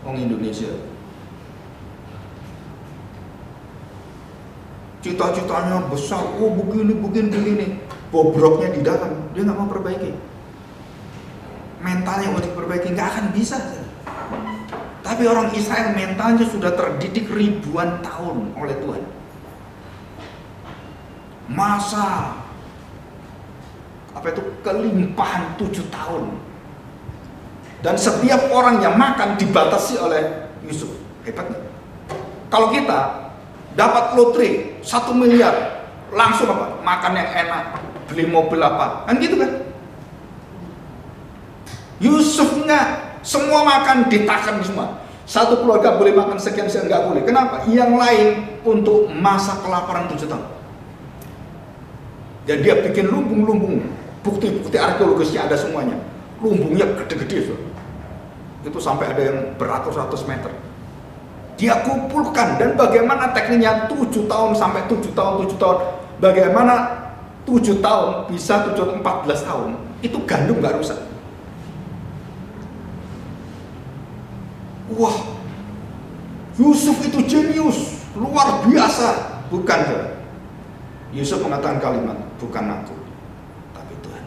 orang Indonesia. Cita-citanya besar, oh begini, bobroknya di dalam, dia nggak mau perbaiki. Mentalnya mau diperbaiki, nggak akan bisa. Tapi orang Israel mentalnya sudah terdidik ribuan tahun oleh Tuhan. Masa kelimpahan 7 tahun. Dan setiap orang yang makan dibatasi oleh Yusuf. Hebatnya. Kalau kita dapat lotre 1 miliar, langsung apa? Makan yang enak, beli mobil apa, kan gitu kan? Yusuf enggak, semua makan ditakan semua. Satu keluarga boleh makan sekian enggak boleh. Kenapa? Yang lain untuk masa kelaparan 7 tahun. Dan dia bikin lumbung-lumbung, bukti-bukti arkeologisnya ada semuanya. Lumbungnya gede-gede, so. Itu sampai ada yang beratus-ratus meter. Dia kumpulkan, dan bagaimana tekniknya 7 tahun sampai 7 tahun. Bagaimana 7 tahun bisa 14 tahun. Itu gandum gak rusak. Wah, Yusuf itu jenius, luar biasa. Bukan, Yusuf mengatakan kalimat, bukan aku, tapi Tuhan.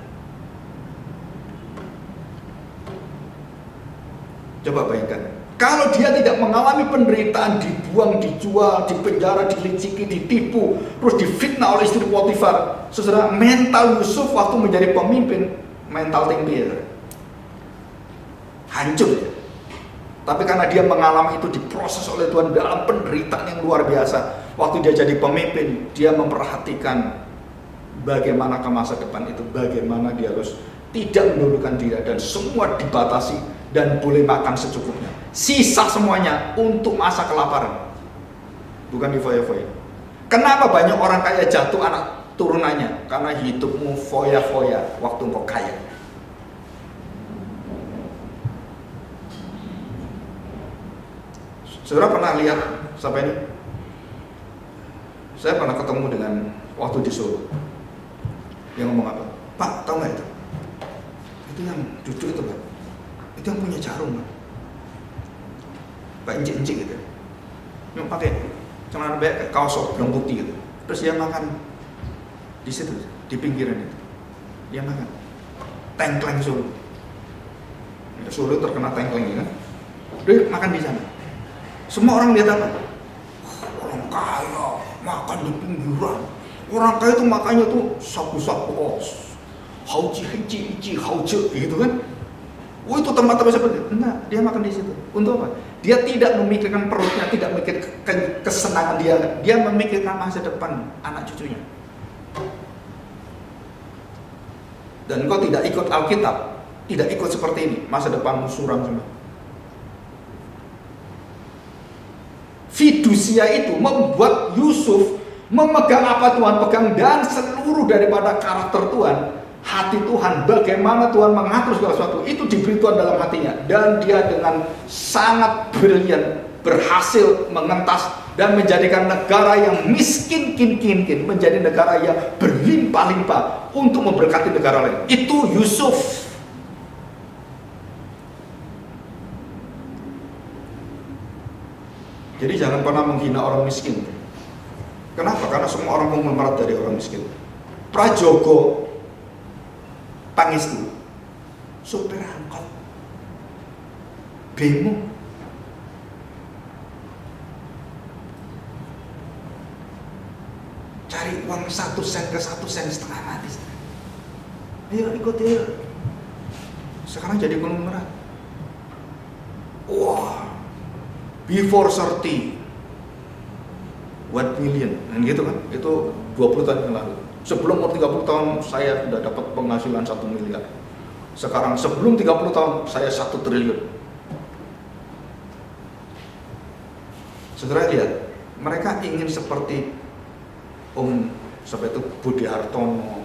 Coba bayangkan, kalau dia tidak mengalami penderitaan, dibuang, dijual, dipenjara, diliciki, ditipu, terus difitnah oleh istri Potifar, saudara, mental Yusuf waktu menjadi pemimpin, mental tinggi, hancur ya. Tapi karena dia mengalami itu, diproses oleh Tuhan dalam penderitaan yang luar biasa. Waktu dia jadi pemimpin, dia memperhatikan bagaimana ke masa depan itu, bagaimana dia harus tidak mendulukan diri, dan semua dibatasi dan boleh makan secukupnya. Sisa semuanya untuk masa kelaparan, bukan difoya-foya. Kenapa banyak orang kaya jatuh anak turunannya? Karena hidupmu foya-foya waktu engkau kaya. Saudara pernah lihat sampai ini? Saya pernah ketemu dengan waktu di Solo. Dia ngomong apa? Pak, tahu nggak itu? Itu yang duduk itu, Pak. Itu yang punya jarum, Pak. Pak Inci-inci gitu. Yang pakai celana kayak kaos oblong putih gitu. Terus dia makan di situ, di pinggiran itu. Dia makan tengkleng Solo. Solo terkena tengkleng kan? Dia makan di sana. Semua orang lihat apa? Orang kaya makan di pinggiran. Orang kaya itu makannya tuh sapu-sapu os, hauji gitu kan? Oh, itu tempat-tempat seperti itu. Enggak, dia makan di situ. Untuk apa? Dia tidak memikirkan perutnya, tidak memikirkan kesenangan dia. Dia memikirkan masa depan anak cucunya. Dan kau tidak ikut Alkitab, tidak ikut seperti ini, masa depanmu suram semua. Fidusia itu membuat Yusuf memegang apa Tuhan pegang, dan seluruh daripada karakter Tuhan, hati Tuhan, bagaimana Tuhan mengatur segala sesuatu, itu diberi Tuhan dalam hatinya. Dan dia dengan sangat brilian berhasil mengentas dan menjadikan negara yang miskin menjadi negara yang berlimpah-limpah untuk memberkati negara lain. Itu Yusuf. Jadi jangan pernah menghina orang miskin. Kenapa? Karena semua orang mengumumrat dari orang miskin. Prajogo Pangestu, sopir angkot, bemo, cari uang 1 sen ke 1,5 sen mati. Ayo ikut ya. Sekarang jadi konglomerat. Wah, before 30 1 million, dan gitu kan, itu 20 tahun yang lalu. Sebelum umur 30 tahun saya sudah dapat penghasilan 1 miliar. Sekarang sebelum 30 tahun saya 1 triliun. Saudara lihat, mereka ingin seperti sampai itu Budi Hartono,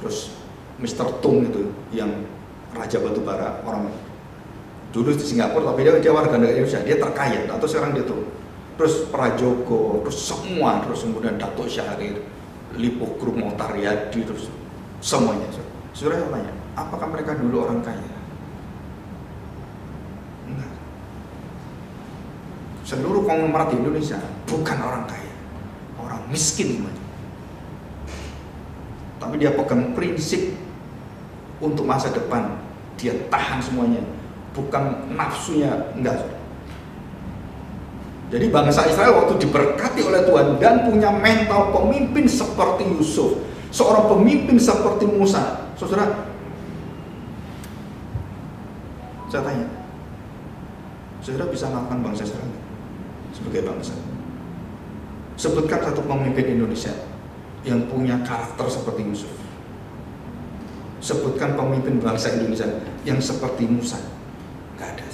terus Mr. Tung itu yang Raja Batubara, orang dulu di Singapura, tapi dia warga negara Indonesia, dia terkaya, atau sekarang dia tuh. Terus Prajogo, terus semua, terus kemudian Dato' Syahrir, Lipo Group, Motaryadi, terus semuanya. Saudara saya tanya, apakah mereka dulu orang kaya? Enggak. seluruh konglomerat di Indonesia bukan orang kaya, orang miskin semuanya. Tapi dia pegang prinsip untuk masa depan, dia tahan semuanya, bukan nafsunya, enggak. Jadi bangsa Israel waktu diberkati oleh Tuhan dan punya mental pemimpin seperti Yusuf, seorang pemimpin seperti Musa, saudara, saya tanya, saudara bisa melakukan bangsa Israel sebagai bangsa? Sebutkan satu pemimpin Indonesia yang punya karakter seperti Yusuf. Sebutkan pemimpin bangsa Indonesia yang seperti Musa. Gak ada.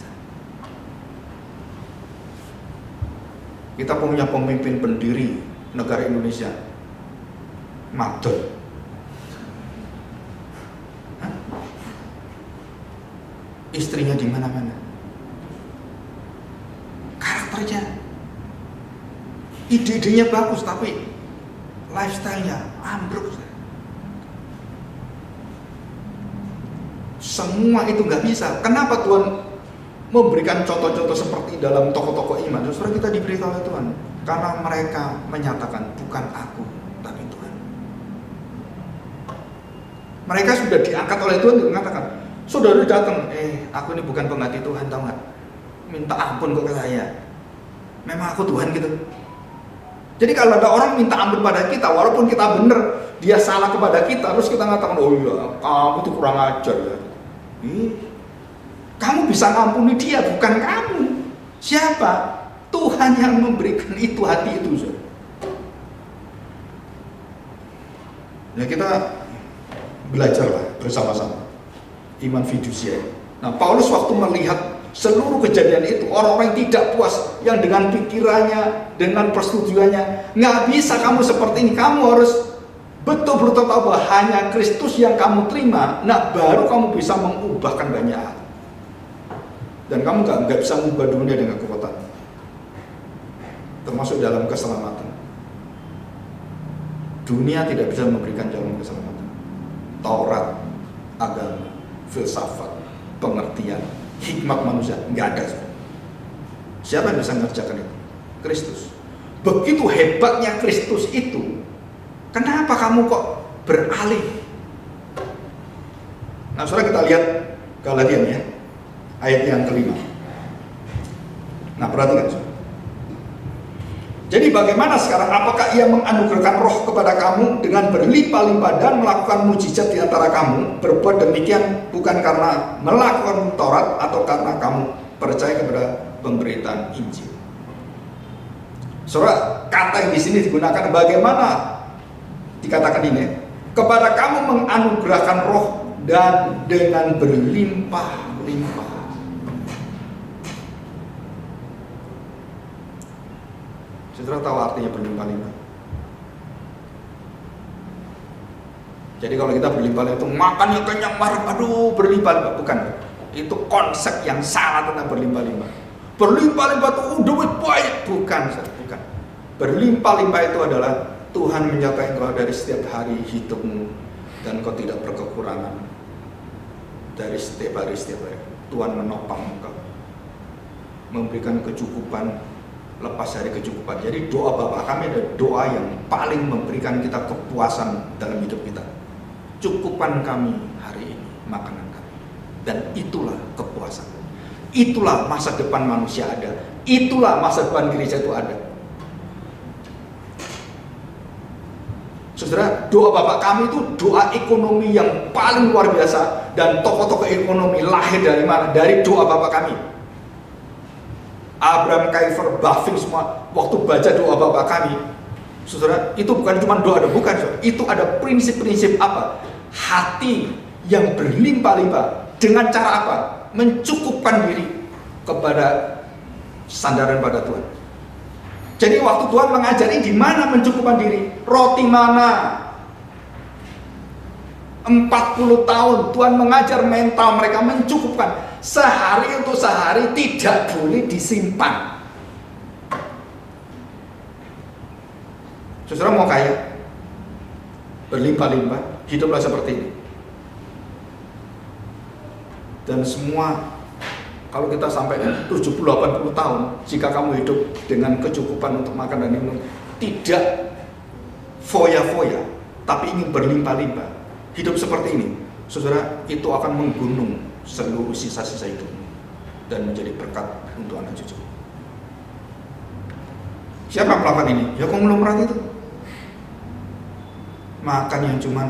Kita punya pemimpin pendiri negara Indonesia, madon. Istrinya di mana-mana. Karakternya, ide-idenya bagus, tapi lifestyle-nya ambruk. Semua itu nggak bisa. Kenapa Tuhan memberikan contoh-contoh seperti dalam tokoh-tokoh iman? Saudara, kita diberitahu oleh Tuhan karena mereka menyatakan bukan aku, tapi Tuhan. Mereka sudah diangkat oleh Tuhan untuk mengatakan, saudara datang, aku ini bukan pengganti Tuhan, tahu nggak? Minta ampun kok ke saya. Memang aku Tuhan gitu. Jadi kalau ada orang minta ampun pada kita, walaupun kita benar, dia salah kepada kita, terus kita mengatakan, oh iya, kamu itu kurang ajar ya. Kamu bisa ngampuni dia, bukan kamu. Siapa? Tuhan yang memberikan itu hati itu. Nah, kita belajarlah bersama-sama iman fidusia. Nah, Paulus waktu melihat seluruh kejadian itu, orang-orang yang tidak puas, yang dengan pikirannya, dengan persetujuannya, nggak bisa kamu seperti ini, kamu harus betul-betul tahu bahwa hanya Kristus yang kamu terima, nah baru kamu bisa mengubahkan banyak hal. Dan kamu nggak bisa mengubah dunia dengan kekuatan, termasuk dalam keselamatan. Dunia tidak bisa memberikan jalan keselamatan. Taurat, agama, filsafat, pengertian, hikmat manusia, nggak ada. Siapa yang bisa mengerjakan itu? Kristus. Begitu hebatnya Kristus itu, kenapa kamu kok beralih? Nah, saudara, kita lihat Galatian ya, ayat yang kelima. Nah, perhatikan saudara. Jadi bagaimana sekarang? Apakah ia menganugerahkan roh kepada kamu dengan berlimpah-limpah dan melakukan mujizat di antara kamu? Berbuat demikian bukan karena melakukan Taurat atau karena kamu percaya kepada pemberitaan Injil. Saudara, kata yang di sini digunakan bagaimana dikatakan ini? Kepada kamu menganugerahkan roh dan dengan berlimpah-limpah. Saudara tahu artinya berlimpah-limpah? Jadi kalau kita berlimpah-limpah itu makannya kenyang marah, aduh berlimpah-limpah, bukan. Itu konsep yang salah tentang berlimpah-limpah. Berlimpah-limpah itu duit banyak, bukan. Berlimpah-limpah itu adalah Tuhan menyertai engkau dari setiap hari hidupmu dan kau tidak berkekurangan dari setiap hari. Tuhan menopang engkau, memberikan kecukupan lepas dari kecukupan. Jadi doa Bapa kami adalah doa yang paling memberikan kita kepuasan dalam hidup kita. Cukupkan kami hari ini makanan kami, dan itulah kepuasan. Itulah masa depan manusia ada. Itulah masa depan gereja itu ada. Saudara, doa Bapak kami itu doa ekonomi yang paling luar biasa, dan tokoh-tokoh ekonomi lahir dari mana? Dari doa Bapak kami. Abraham, Kuyper, Buffett semua waktu baca doa Bapak kami, saudara, itu bukan cuma doa, bukan, saudara. Itu ada prinsip-prinsip apa? Hati yang berlimpah-limpah dengan cara apa? Mencukupkan diri kepada sandaran pada Tuhan. Jadi waktu Tuhan mengajari di mana mencukupkan diri, roti mana? 40 tahun Tuhan mengajar mental mereka mencukupkan. Sehari untuk sehari, tidak boleh disimpan. Saudara mau kaya, berlimpah-limpah, hiduplah seperti ini. Dan semua Kalau kita sampai 70-80 tahun, jika kamu hidup dengan kecukupan untuk makan dan minum, tidak foya-foya, tapi ingin berlimpah-limpah, hidup seperti ini, saudara, itu akan menggunung seluruh sisa-sisa hidupmu dan menjadi berkat untuk anak cucu. Siapa yang melakukan ini? Ya konglomerat itu. Makan yang cuman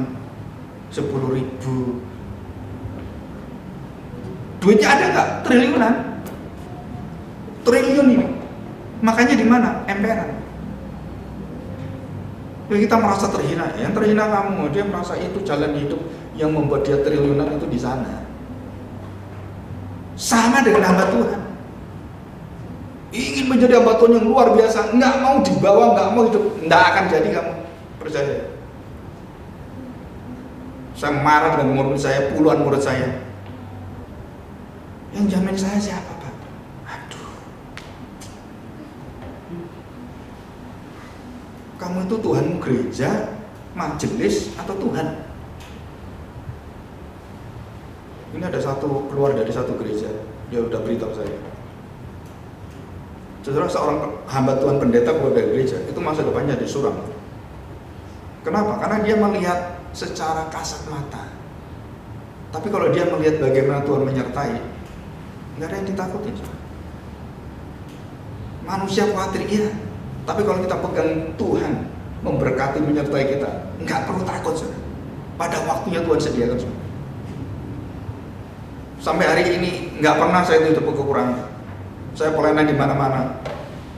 10.000. Duitnya ada nggak? Triliunan. Triliun ini. Makanya di mana? Emperan. Ya kita merasa terhina. Yang terhina kamu. Dia merasa itu jalan hidup yang membuat dia triliunan itu di sana. Sama dengan hamba Tuhan. Ingin menjadi hamba Tuhan yang luar biasa, nggak mau dibawa, nggak mau hidup, nggak akan jadi kamu. Percaya. Saya marah dengan murid saya, puluhan murid saya. Yang jamin saya siapa, Pak? Aduh. Kamu itu Tuhanmu gereja, majelis, atau Tuhan? Ini ada satu keluar dari satu gereja, dia udah beritahu saya. Saudara, seorang hamba Tuhan pendeta keluar dari gereja, itu masa depannya disuram. Kenapa? Karena dia melihat secara kasat mata. Tapi kalau dia melihat bagaimana Tuhan menyertai, nggak ada yang ditakutin. Manusia khawatir, iya. Tapi kalau kita pegang Tuhan, memberkati, menyertai kita, nggak perlu takut. Saudara. Pada waktunya Tuhan sediakan. Saudara. Sampai hari ini nggak pernah saya itu kekurangan. Saya pelayanan di mana-mana.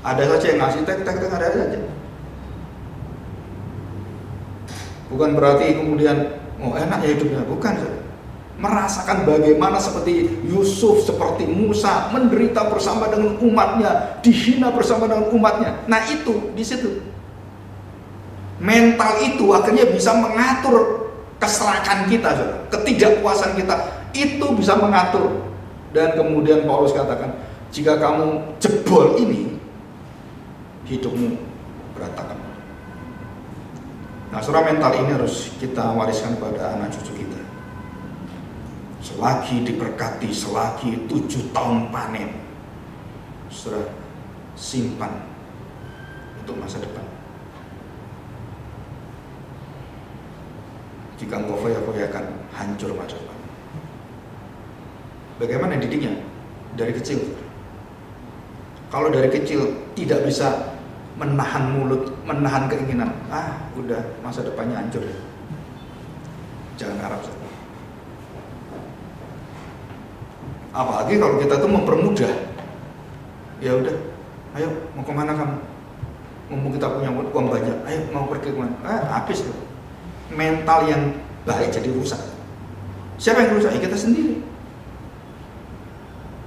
Ada saja yang ngasih tek ada saja. Bukan berarti kemudian enak ya hidupnya, bukan. Merasakan bagaimana seperti Yusuf, seperti Musa menderita bersama dengan umatnya, dihina bersama dengan umatnya. Nah itu di situ. Mental itu akhirnya bisa mengatur keserakan kita, saudara. Ketidakpuasan kita itu bisa mengatur. Dan kemudian Paulus katakan, jika kamu jebol ini, hidupmu berantakan. Nah, saudara, mental ini harus kita wariskan pada anak cucu kita. Selagi diberkati, selagi 7 tahun panen, saudara, simpan untuk masa depan. Jika engkau foya-foyakan, hancur masa depan. Bagaimana didiknya? Dari kecil. Kalau dari kecil tidak bisa menahan mulut, menahan keinginan, udah masa depannya hancur. Jangan harap. Apalagi kalau kita tuh mempermudah. Ya udah, ayo mau kemana kamu? Mumpung kita punya uang banyak, ayo mau pergi kemana? Habis tuh. Mental yang baik jadi rusak. Siapa yang rusak? Kita sendiri.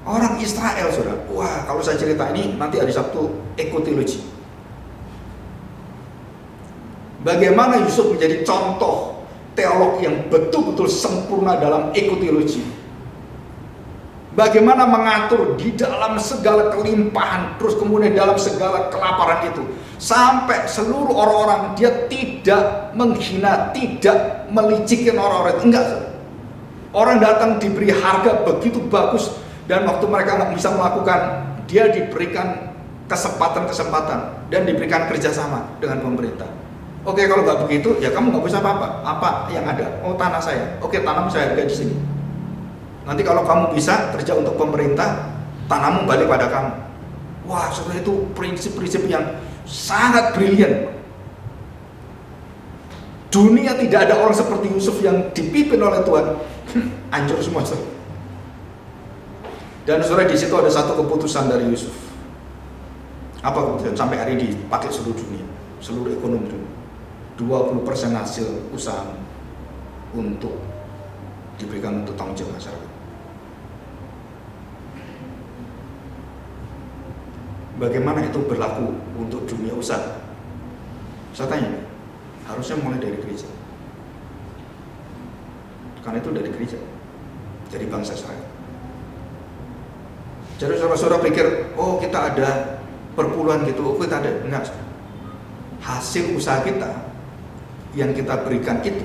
Orang Israel, saudara. Wah, kalau saya cerita ini nanti hari Sabtu ekoteologi. Bagaimana Yusuf menjadi contoh teolog yang betul-betul sempurna dalam ekoteologi. Bagaimana mengatur di dalam segala kelimpahan, terus kemudian dalam segala kelaparan itu, sampai seluruh orang-orang dia tidak menghina, tidak melicikkan orang-orang itu. Enggak, saudara. Orang datang diberi harga begitu bagus. Dan waktu mereka nggak bisa melakukan, dia diberikan kesempatan dan diberikan kerjasama dengan pemerintah. Oke, kalau nggak begitu, ya kamu nggak bisa apa-apa. Apa yang ada? Oh, tanah saya. Oke, tanam saya harga di sini. Nanti kalau kamu bisa kerja untuk pemerintah, tanahmu balik pada kamu. Wah, sebenarnya itu prinsip-prinsip yang sangat brilian. Dunia tidak ada orang seperti Yusuf yang dipimpin oleh Tuhan. Hancur semua. Dan saudara, di situ ada satu keputusan dari Yusuf. Apa keputusan? Sampai hari ini dipakai seluruh dunia, seluruh ekonomi dunia. 20% hasil usaha untuk diberikan untuk tanggung jawab masyarakat. Bagaimana itu berlaku untuk dunia usaha? Saya tanya, harusnya mulai dari gereja. Karena itu dari gereja, dari bangsa Israel. Jadi saudara-saudara pikir, oh kita ada perpuluhan gitu, oh kita ada. Enggak. Hasil usaha kita yang kita berikan itu,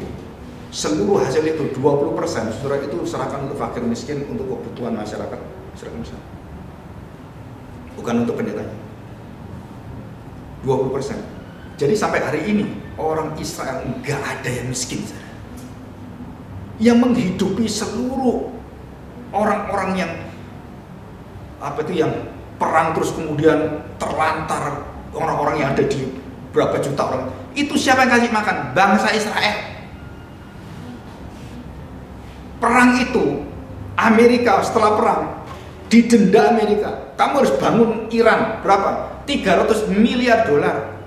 seluruh hasil itu 20%, saudara, itu serahkan untuk fakir miskin, untuk kebutuhan masyarakat seragam Islam. Bukan untuk pendetanya. 20%. Jadi sampai hari ini orang Israel nggak ada yang miskin, saudara. Yang menghidupi seluruh orang-orang yang yang perang terus kemudian terlantar, orang-orang yang ada di berapa juta orang. Itu siapa yang kasih makan? Bangsa Israel. Perang itu Amerika setelah perang didenda Amerika. Kamu harus bangun Iran berapa? 300 miliar dolar.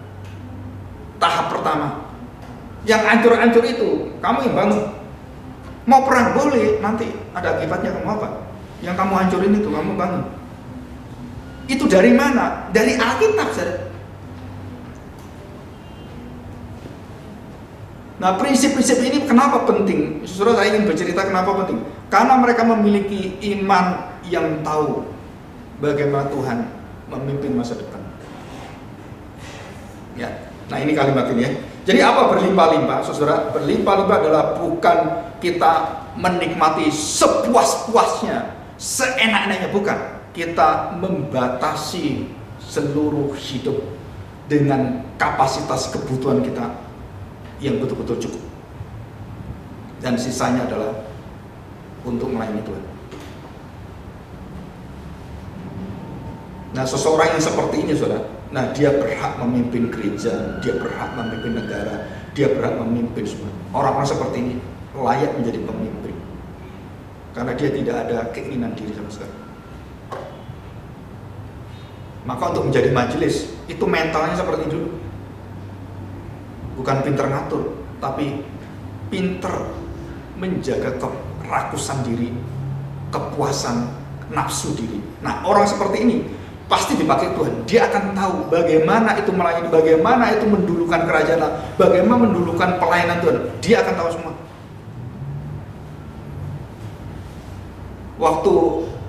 Tahap pertama. Yang hancur-hancur itu kamu yang bangun. Mau perang boleh, nanti ada akibatnya kamu apa? Yang kamu hancurin itu kamu bangun. Itu dari mana? Dari Alkitab, saudara. Nah, prinsip-prinsip ini kenapa penting? Saudara, saya ingin bercerita kenapa penting. Karena mereka memiliki iman yang tahu bagaimana Tuhan memimpin masa depan. Ya, nah ini kalimat ini ya. Jadi apa berlimpah-limpah, saudara? Berlimpah-limpah adalah bukan kita menikmati sepuas-puasnya, seenak-enaknya, bukan. Kita membatasi seluruh hidup dengan kapasitas kebutuhan kita yang betul-betul cukup. Dan sisanya adalah untuk melayani Tuhan. Nah, seseorang yang seperti ini, saudara, nah dia berhak memimpin gereja, dia berhak memimpin negara, dia berhak memimpin semua. Orang-orang seperti ini layak menjadi pemimpin. Karena dia tidak ada keinginan diri sama sekali. Maka untuk menjadi majelis, itu mentalnya seperti dulu. Bukan pinter ngatur, tapi pinter menjaga kerakusan diri, kepuasan, nafsu diri. Nah, orang seperti ini pasti dipakai Tuhan. Dia akan tahu bagaimana itu melayani, bagaimana itu mendulukan kerajaan, bagaimana mendulukan pelayanan Tuhan. Dia akan tahu semua. Waktu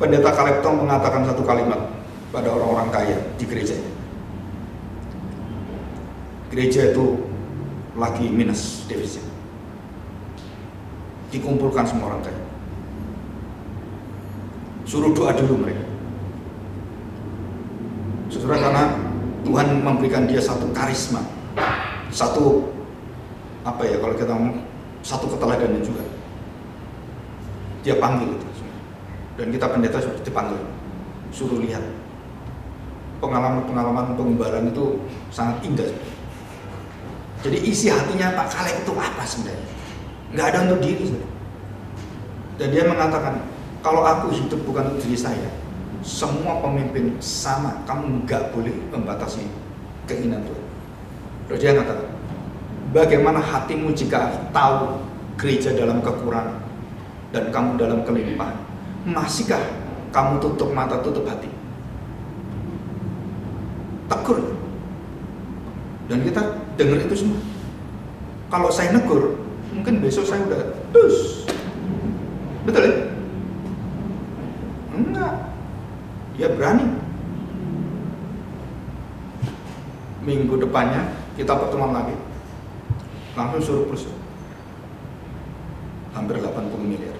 pendeta Caleb Tong mengatakan satu kalimat pada orang-orang kaya di gerejanya. Gereja itu lagi minus, defisit. Dikumpulkan semua orang kaya. Suruh doa dulu mereka. Saudara, karena Tuhan memberikan dia satu karisma, satu kalau kita ngomong, satu keteladanan juga. Dia panggil itu, dan kita pendeta sudah dipanggil, suruh lihat pengalaman pengembalaan itu sangat indah. Jadi isi hatinya Pak Caleb itu apa sebenarnya? Nggak ada untuk diri, saudara. Dan dia mengatakan, kalau aku hidup bukan untuk diri saya, semua pemimpin sama, kamu nggak boleh membatasi keinginan Tuhan. Terus dia mengatakan, bagaimana hatimu jika tahu gereja dalam kekurangan dan kamu dalam kelimpahan? Masihkah kamu tutup mata, tutup hati? Tegur. Dan kita dengar itu semua. Kalau saya negur, mungkin besok saya udah dus. Betul ya? Enggak. Dia berani. Minggu depannya kita pertemuan lagi, langsung suruh plus hampir 80 miliar.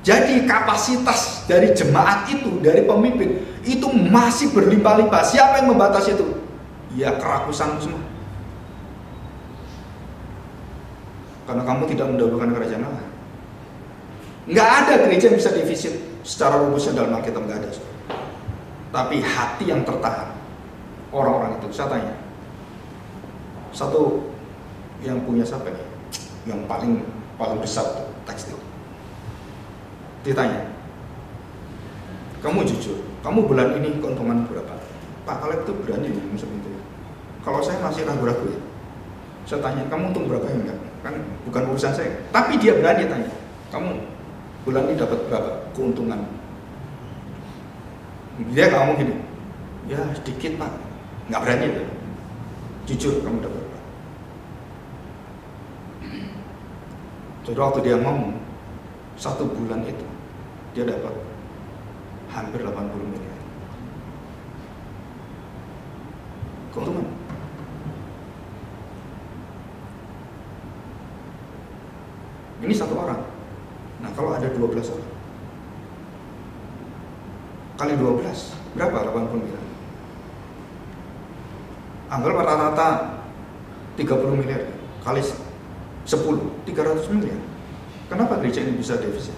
Jadi kapasitas dari jemaat itu, dari pemimpin itu masih berlimpah-limpah. Siapa yang membatasi itu? Ya kerakusan semua. Karena kamu tidak mendahulukan kerajaan Allah. Nggak ada gereja yang bisa defisit secara rumusnya dalam Alkitab, nggak ada. Tapi hati yang tertahan, orang-orang itu, saya tanya, satu yang punya siapa nih? Yang paling besar tuh, tekstil. Ditanya, kamu jujur, kamu bulan ini keuntungan berapa? Pak Caleb tuh berani ngomong seperti itu. Kalau saya masih ragu-ragu ya, saya tanya, kamu untung berapa ya? Enggak, kan bukan urusan saya. Tapi dia berani tanya, kamu bulan ini dapat berapa keuntungan? Dia nggak ngomong gini, ya sedikit Pak, nggak berani ya. Jujur, kamu dapat berapa? Jadi waktu dia ngomong, 1 bulan itu dia dapat hampir 80 miliar keuntungan. Ini satu orang. Nah, kalau ada 12 orang, kali 12 berapa? 80 miliar. Anggap rata-rata 30 miliar kali 10 300 miliar. Kenapa gereja ini bisa defisit?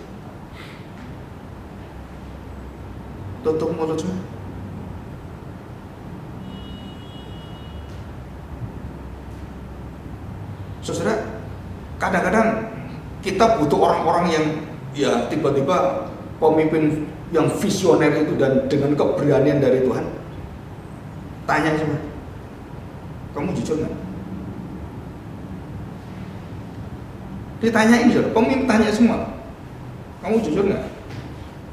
Tutup mulut semua. Saudara, kadang-kadang kita butuh orang-orang yang ya tiba-tiba pemimpin yang visioner itu dan dengan keberanian dari Tuhan. Tanya semua, kamu jujur nggak? Ditanyain saudara, pemimpin tanya semua, kamu jujur nggak?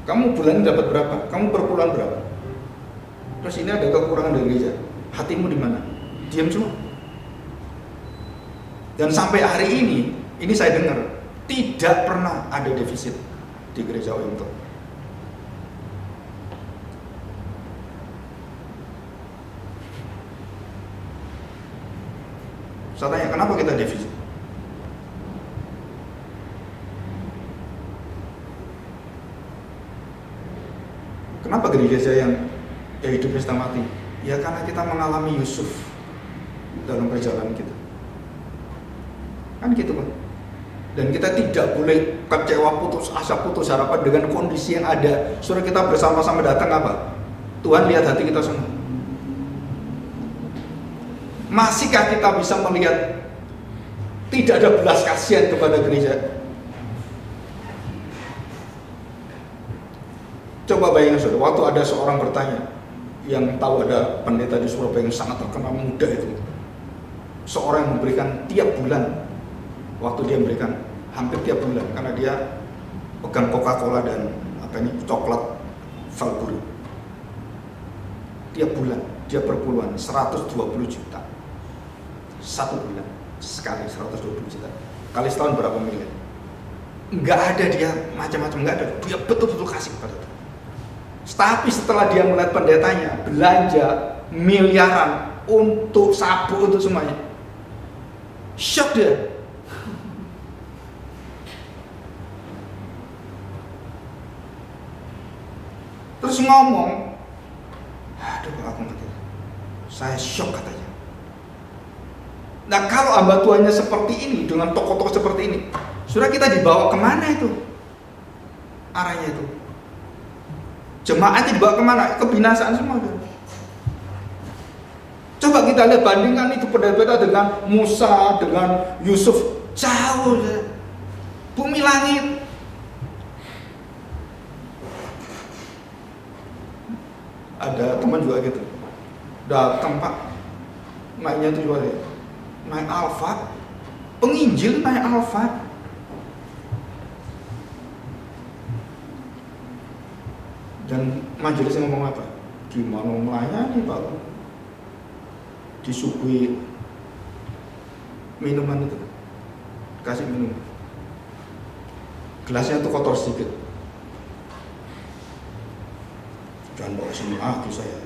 Kamu bulan dapat berapa? Kamu per bulan berapa? Terus ini ada kekurangan dari gereja, hatimu di mana? Diam semua. Dan sampai hari ini saya dengar tidak pernah ada defisit di gereja Wellington. Saya tanya, kenapa kita defisit? Kenapa gereja yang hidupnya setengah mati? Ya karena kita mengalami Yusuf dalam perjalanan kita. Kan gitu kan? Dan kita tidak boleh kecewa, putus asa, putus harapan dengan kondisi yang ada. Saudara, kita bersama-sama datang apa? Tuhan lihat hati kita semua. Masihkah kita bisa melihat tidak ada belas kasihan kepada gereja? Coba bayangin saudara, waktu ada seorang bertanya, yang tahu ada pendeta di Surabaya yang sangat terkenal muda itu, seorang yang memberikan tiap bulan, waktu dia memberikan hampir tiap bulan, karena dia pegang Coca-Cola dan coklat Valbury. Tiap bulan dia perpuluhan 120 juta. Satu bulan sekali 120 juta. Kali setahun berapa miliar? Enggak ada dia macam-macam, enggak ada. Dia betul-betul kasih kepada Tuhan. Tapi setelah dia melihat pendetanya belanja miliaran untuk sabu, untuk semuanya, shock dia. Terus ngomong, aduh aku ngerti, saya shock katanya. Nah kalau hamba Tuhannya seperti ini, dengan tokoh-tokoh seperti ini, sudah kita dibawa kemana itu? Arahnya itu jemaatnya dibawa kemana? Kebinasaan semua. Coba kita lihat, bandingkan itu pendeta dengan Musa, dengan Yusuf, jauh ya. Bumi langit. Ada teman juga gitu, datang Pak, naiknya itu juga ya, naik Alfa, penginjil naik Alfa. Dan majelisnya ngomong apa? Gimana melayani Pak? Disuguhi minuman itu, kasih minum, gelasnya tuh kotor sedikit. Jangan bawa sini aku saya.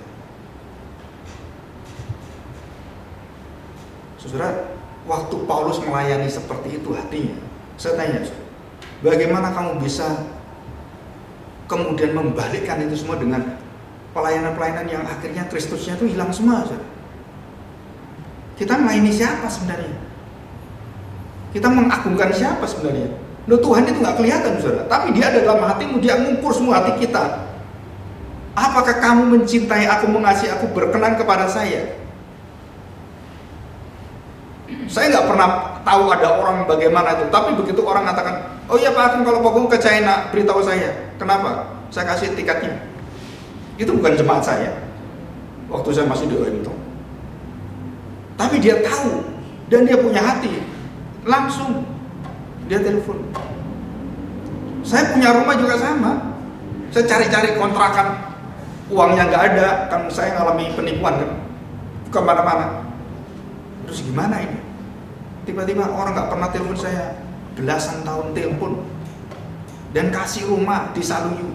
Saudara, waktu Paulus melayani seperti itu hatinya, saya tanya, bagaimana kamu bisa kemudian membalikkan itu semua dengan pelayanan-pelayanan yang akhirnya Kristusnya itu hilang semua, saudara? Kita melayani siapa sebenarnya? Kita mengagungkan siapa sebenarnya? Loh, Tuhan itu nggak kelihatan, saudara, tapi Dia ada dalam hatimu, Dia mengukur semua hati kita. Apakah kamu mencintai aku, mengasihi aku, berkenan kepada saya? Saya nggak pernah tahu ada orang bagaimana itu, tapi begitu orang katakan, oh iya Pak Agung, kalau Pak Agung ke China, beritahu saya. Kenapa? Saya kasih tiketnya. Itu bukan jemaat saya, waktu saya masih di Wellington. Tapi dia tahu, dan dia punya hati. Langsung dia telepon. Saya punya rumah juga sama. Saya cari-cari kontrakan, uangnya nggak ada, kan saya ngalami penipuan kan, kemana-mana. Terus gimana ini? Tiba-tiba orang nggak pernah telepon saya, belasan tahun telepon, dan kasih rumah di Saluyu.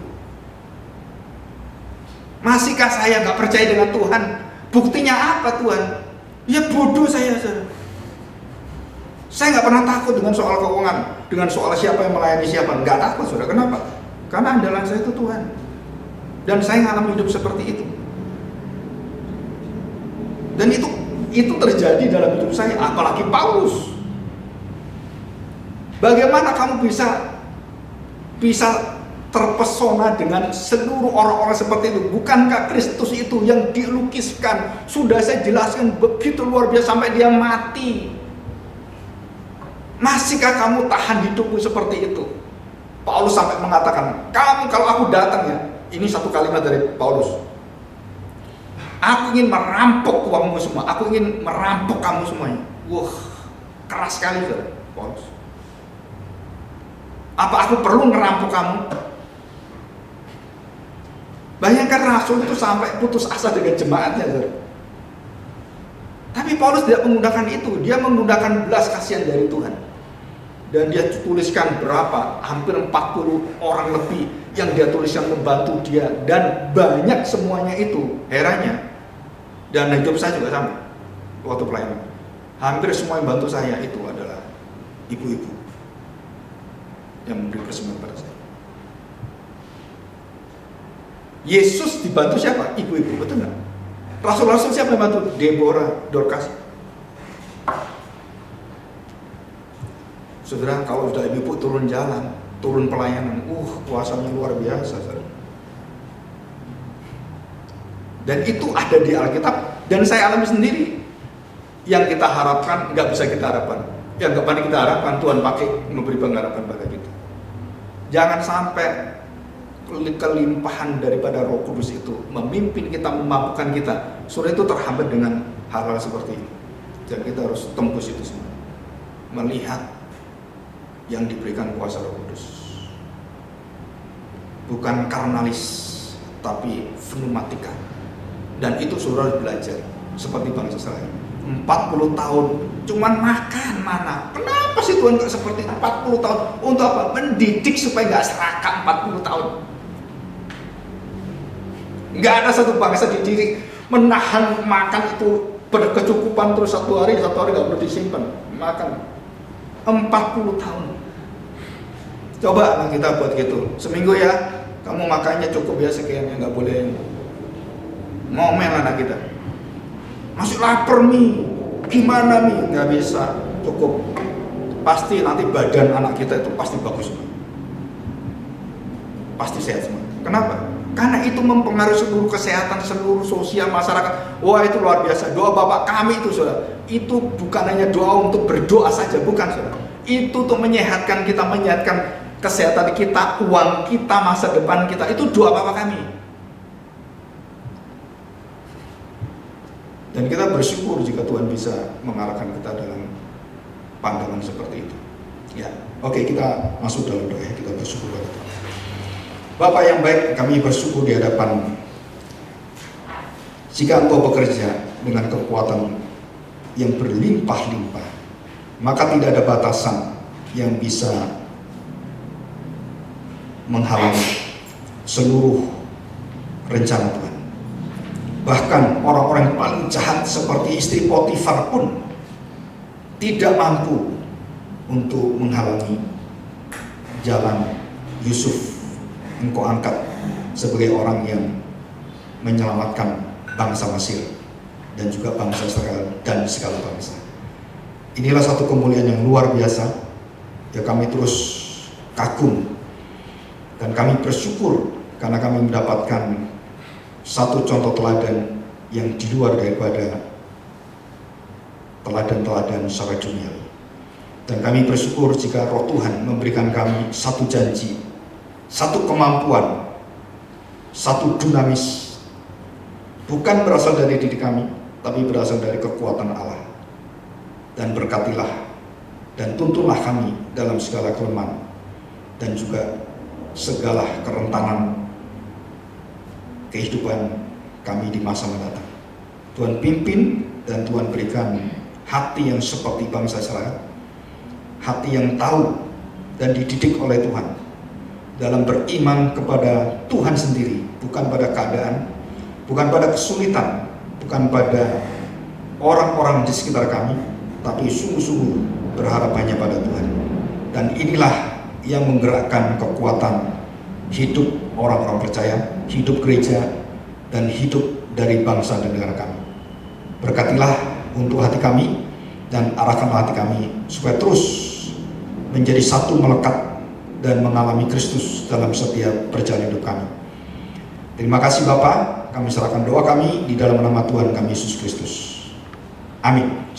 Masihkah saya nggak percaya dengan Tuhan? Buktinya apa Tuhan? Ya bodoh saya. Saya nggak pernah takut dengan soal keuangan, dengan soal siapa yang melayani siapa. Nggak takut, saudara. Kenapa? Karena andalan saya itu Tuhan. Dan saya ngalami hidup seperti itu. Dan itu terjadi dalam hidup saya, apalagi Paulus. Bagaimana kamu bisa terpesona dengan seluruh orang-orang seperti itu? Bukankah Kristus itu yang dilukiskan? Sudah saya jelaskan begitu luar biasa sampai dia mati. Masihkah kamu tahan hidupmu seperti itu? Paulus sampai mengatakan, kamu kalau aku datang ya, ini satu kalimat dari Paulus. Aku ingin merampok uangmu semua, aku ingin merampok kamu semuanya. Wah, keras sekali saudara, Paulus. Apa aku perlu ngerampok kamu? Bayangkan rasul itu sampai putus asa dengan jemaatnya saudara. Tapi Paulus tidak menggunakan itu, dia menggunakan belas kasihan dari Tuhan. Dan dia tuliskan berapa? Hampir 40 orang lebih yang dia tuliskan membantu dia. Dan banyak semuanya itu, herannya. Dan hidup saya juga sama waktu pelayanan. Hampir semua yang bantu saya itu adalah ibu-ibu yang memberi persembahan pada saya. Yesus dibantu siapa? Ibu-ibu, betul nggak? Rasul-rasul siapa yang bantu? Deborah, Dorcas. Saudara, kalau sudah ibu turun jalan, turun pelayanan, kuasanya luar biasa, saudara. Dan itu ada di Alkitab, dan saya alami sendiri. Yang kita harapkan nggak bisa kita harapkan, yang nggak pandai kita harapkan, Tuhan pakai memberi pengharapan pada kita. Jangan sampai kelimpahan daripada Roh Kudus itu memimpin kita, memampukan kita. Saudara itu terhambat dengan hal-hal seperti ini. Dan kita harus tembus itu semua. Melihat yang diberikan kuasa Roh Kudus, bukan karnalis tapi pneumatika. Dan itu saudara belajar seperti bangsa Israel 40 tahun cuman makan mana. Kenapa sih Tuhan gak seperti 40 tahun? Untuk apa? Mendidik supaya gak serakah 40 tahun. Gak ada satu bangsa dididik menahan makan itu berkecukupan terus satu hari gak perlu disimpan makan 40 tahun. Coba anak kita buat gitu. Seminggu ya, kamu makannya cukup ya sekian, ya nggak boleh ngomel anak kita. Masih lapar nih, gimana nih? Nggak bisa, cukup. Pasti nanti badan anak kita itu pasti bagus semua. Pasti sehat semua. Kenapa? Karena itu mempengaruhi seluruh kesehatan, seluruh sosial masyarakat. Wah, itu luar biasa. Doa Bapak kami itu, saudara. Itu bukan hanya doa untuk berdoa saja, bukan, saudara. Itu untuk menyehatkan kita, menyehatkan kesehatan kita, uang kita, masa depan kita. Itu doa Bapak kami. Dan kita bersyukur jika Tuhan bisa mengarahkan kita dalam pandangan seperti itu. Ya, oke, kita masuk dalam doa. Kita bersyukur kepada Tuhan. Bapak yang baik, kami bersyukur di hadapan jika Engkau bekerja dengan kekuatan yang berlimpah-limpah, maka tidak ada batasan yang bisa menghalangi seluruh rencana Tuhan. Bahkan orang-orang yang paling jahat seperti istri Potifar pun tidak mampu untuk menghalangi jalan Yusuf. Engkau angkat sebagai orang yang menyelamatkan bangsa Mesir dan juga bangsa Israel dan segala bangsa. Inilah satu kemuliaan yang luar biasa. Ya, kami terus kagum dan kami bersyukur karena kami mendapatkan satu contoh teladan yang di luar daripada teladan-teladan secara duniawi. Dan kami bersyukur jika Roh Tuhan memberikan kami satu janji, satu kemampuan, satu dinamis, bukan berasal dari diri kami, tapi berasal dari kekuatan Allah. Dan berkatilah dan tuntunlah kami dalam segala kelemahan dan juga segala kerentanan kehidupan kami di masa mendatang. Tuhan pimpin dan Tuhan berikan hati yang seperti bangsa Israel, hati yang tahu dan dididik oleh Tuhan dalam beriman kepada Tuhan sendiri, bukan pada keadaan, bukan pada kesulitan, bukan pada orang-orang di sekitar kami, tapi sungguh-sungguh berharap hanya pada Tuhan. Dan inilah yang menggerakkan kekuatan hidup orang-orang percaya hidup gereja, dan hidup dari bangsa dan negara kami. Berkatilah untuk hati kami dan arahkanlah hati kami supaya terus menjadi satu, melekat dan mengalami Kristus dalam setiap perjalanan hidup kami. Terima kasih Bapa, kami serahkan doa kami di dalam nama Tuhan kami Yesus Kristus. Amin.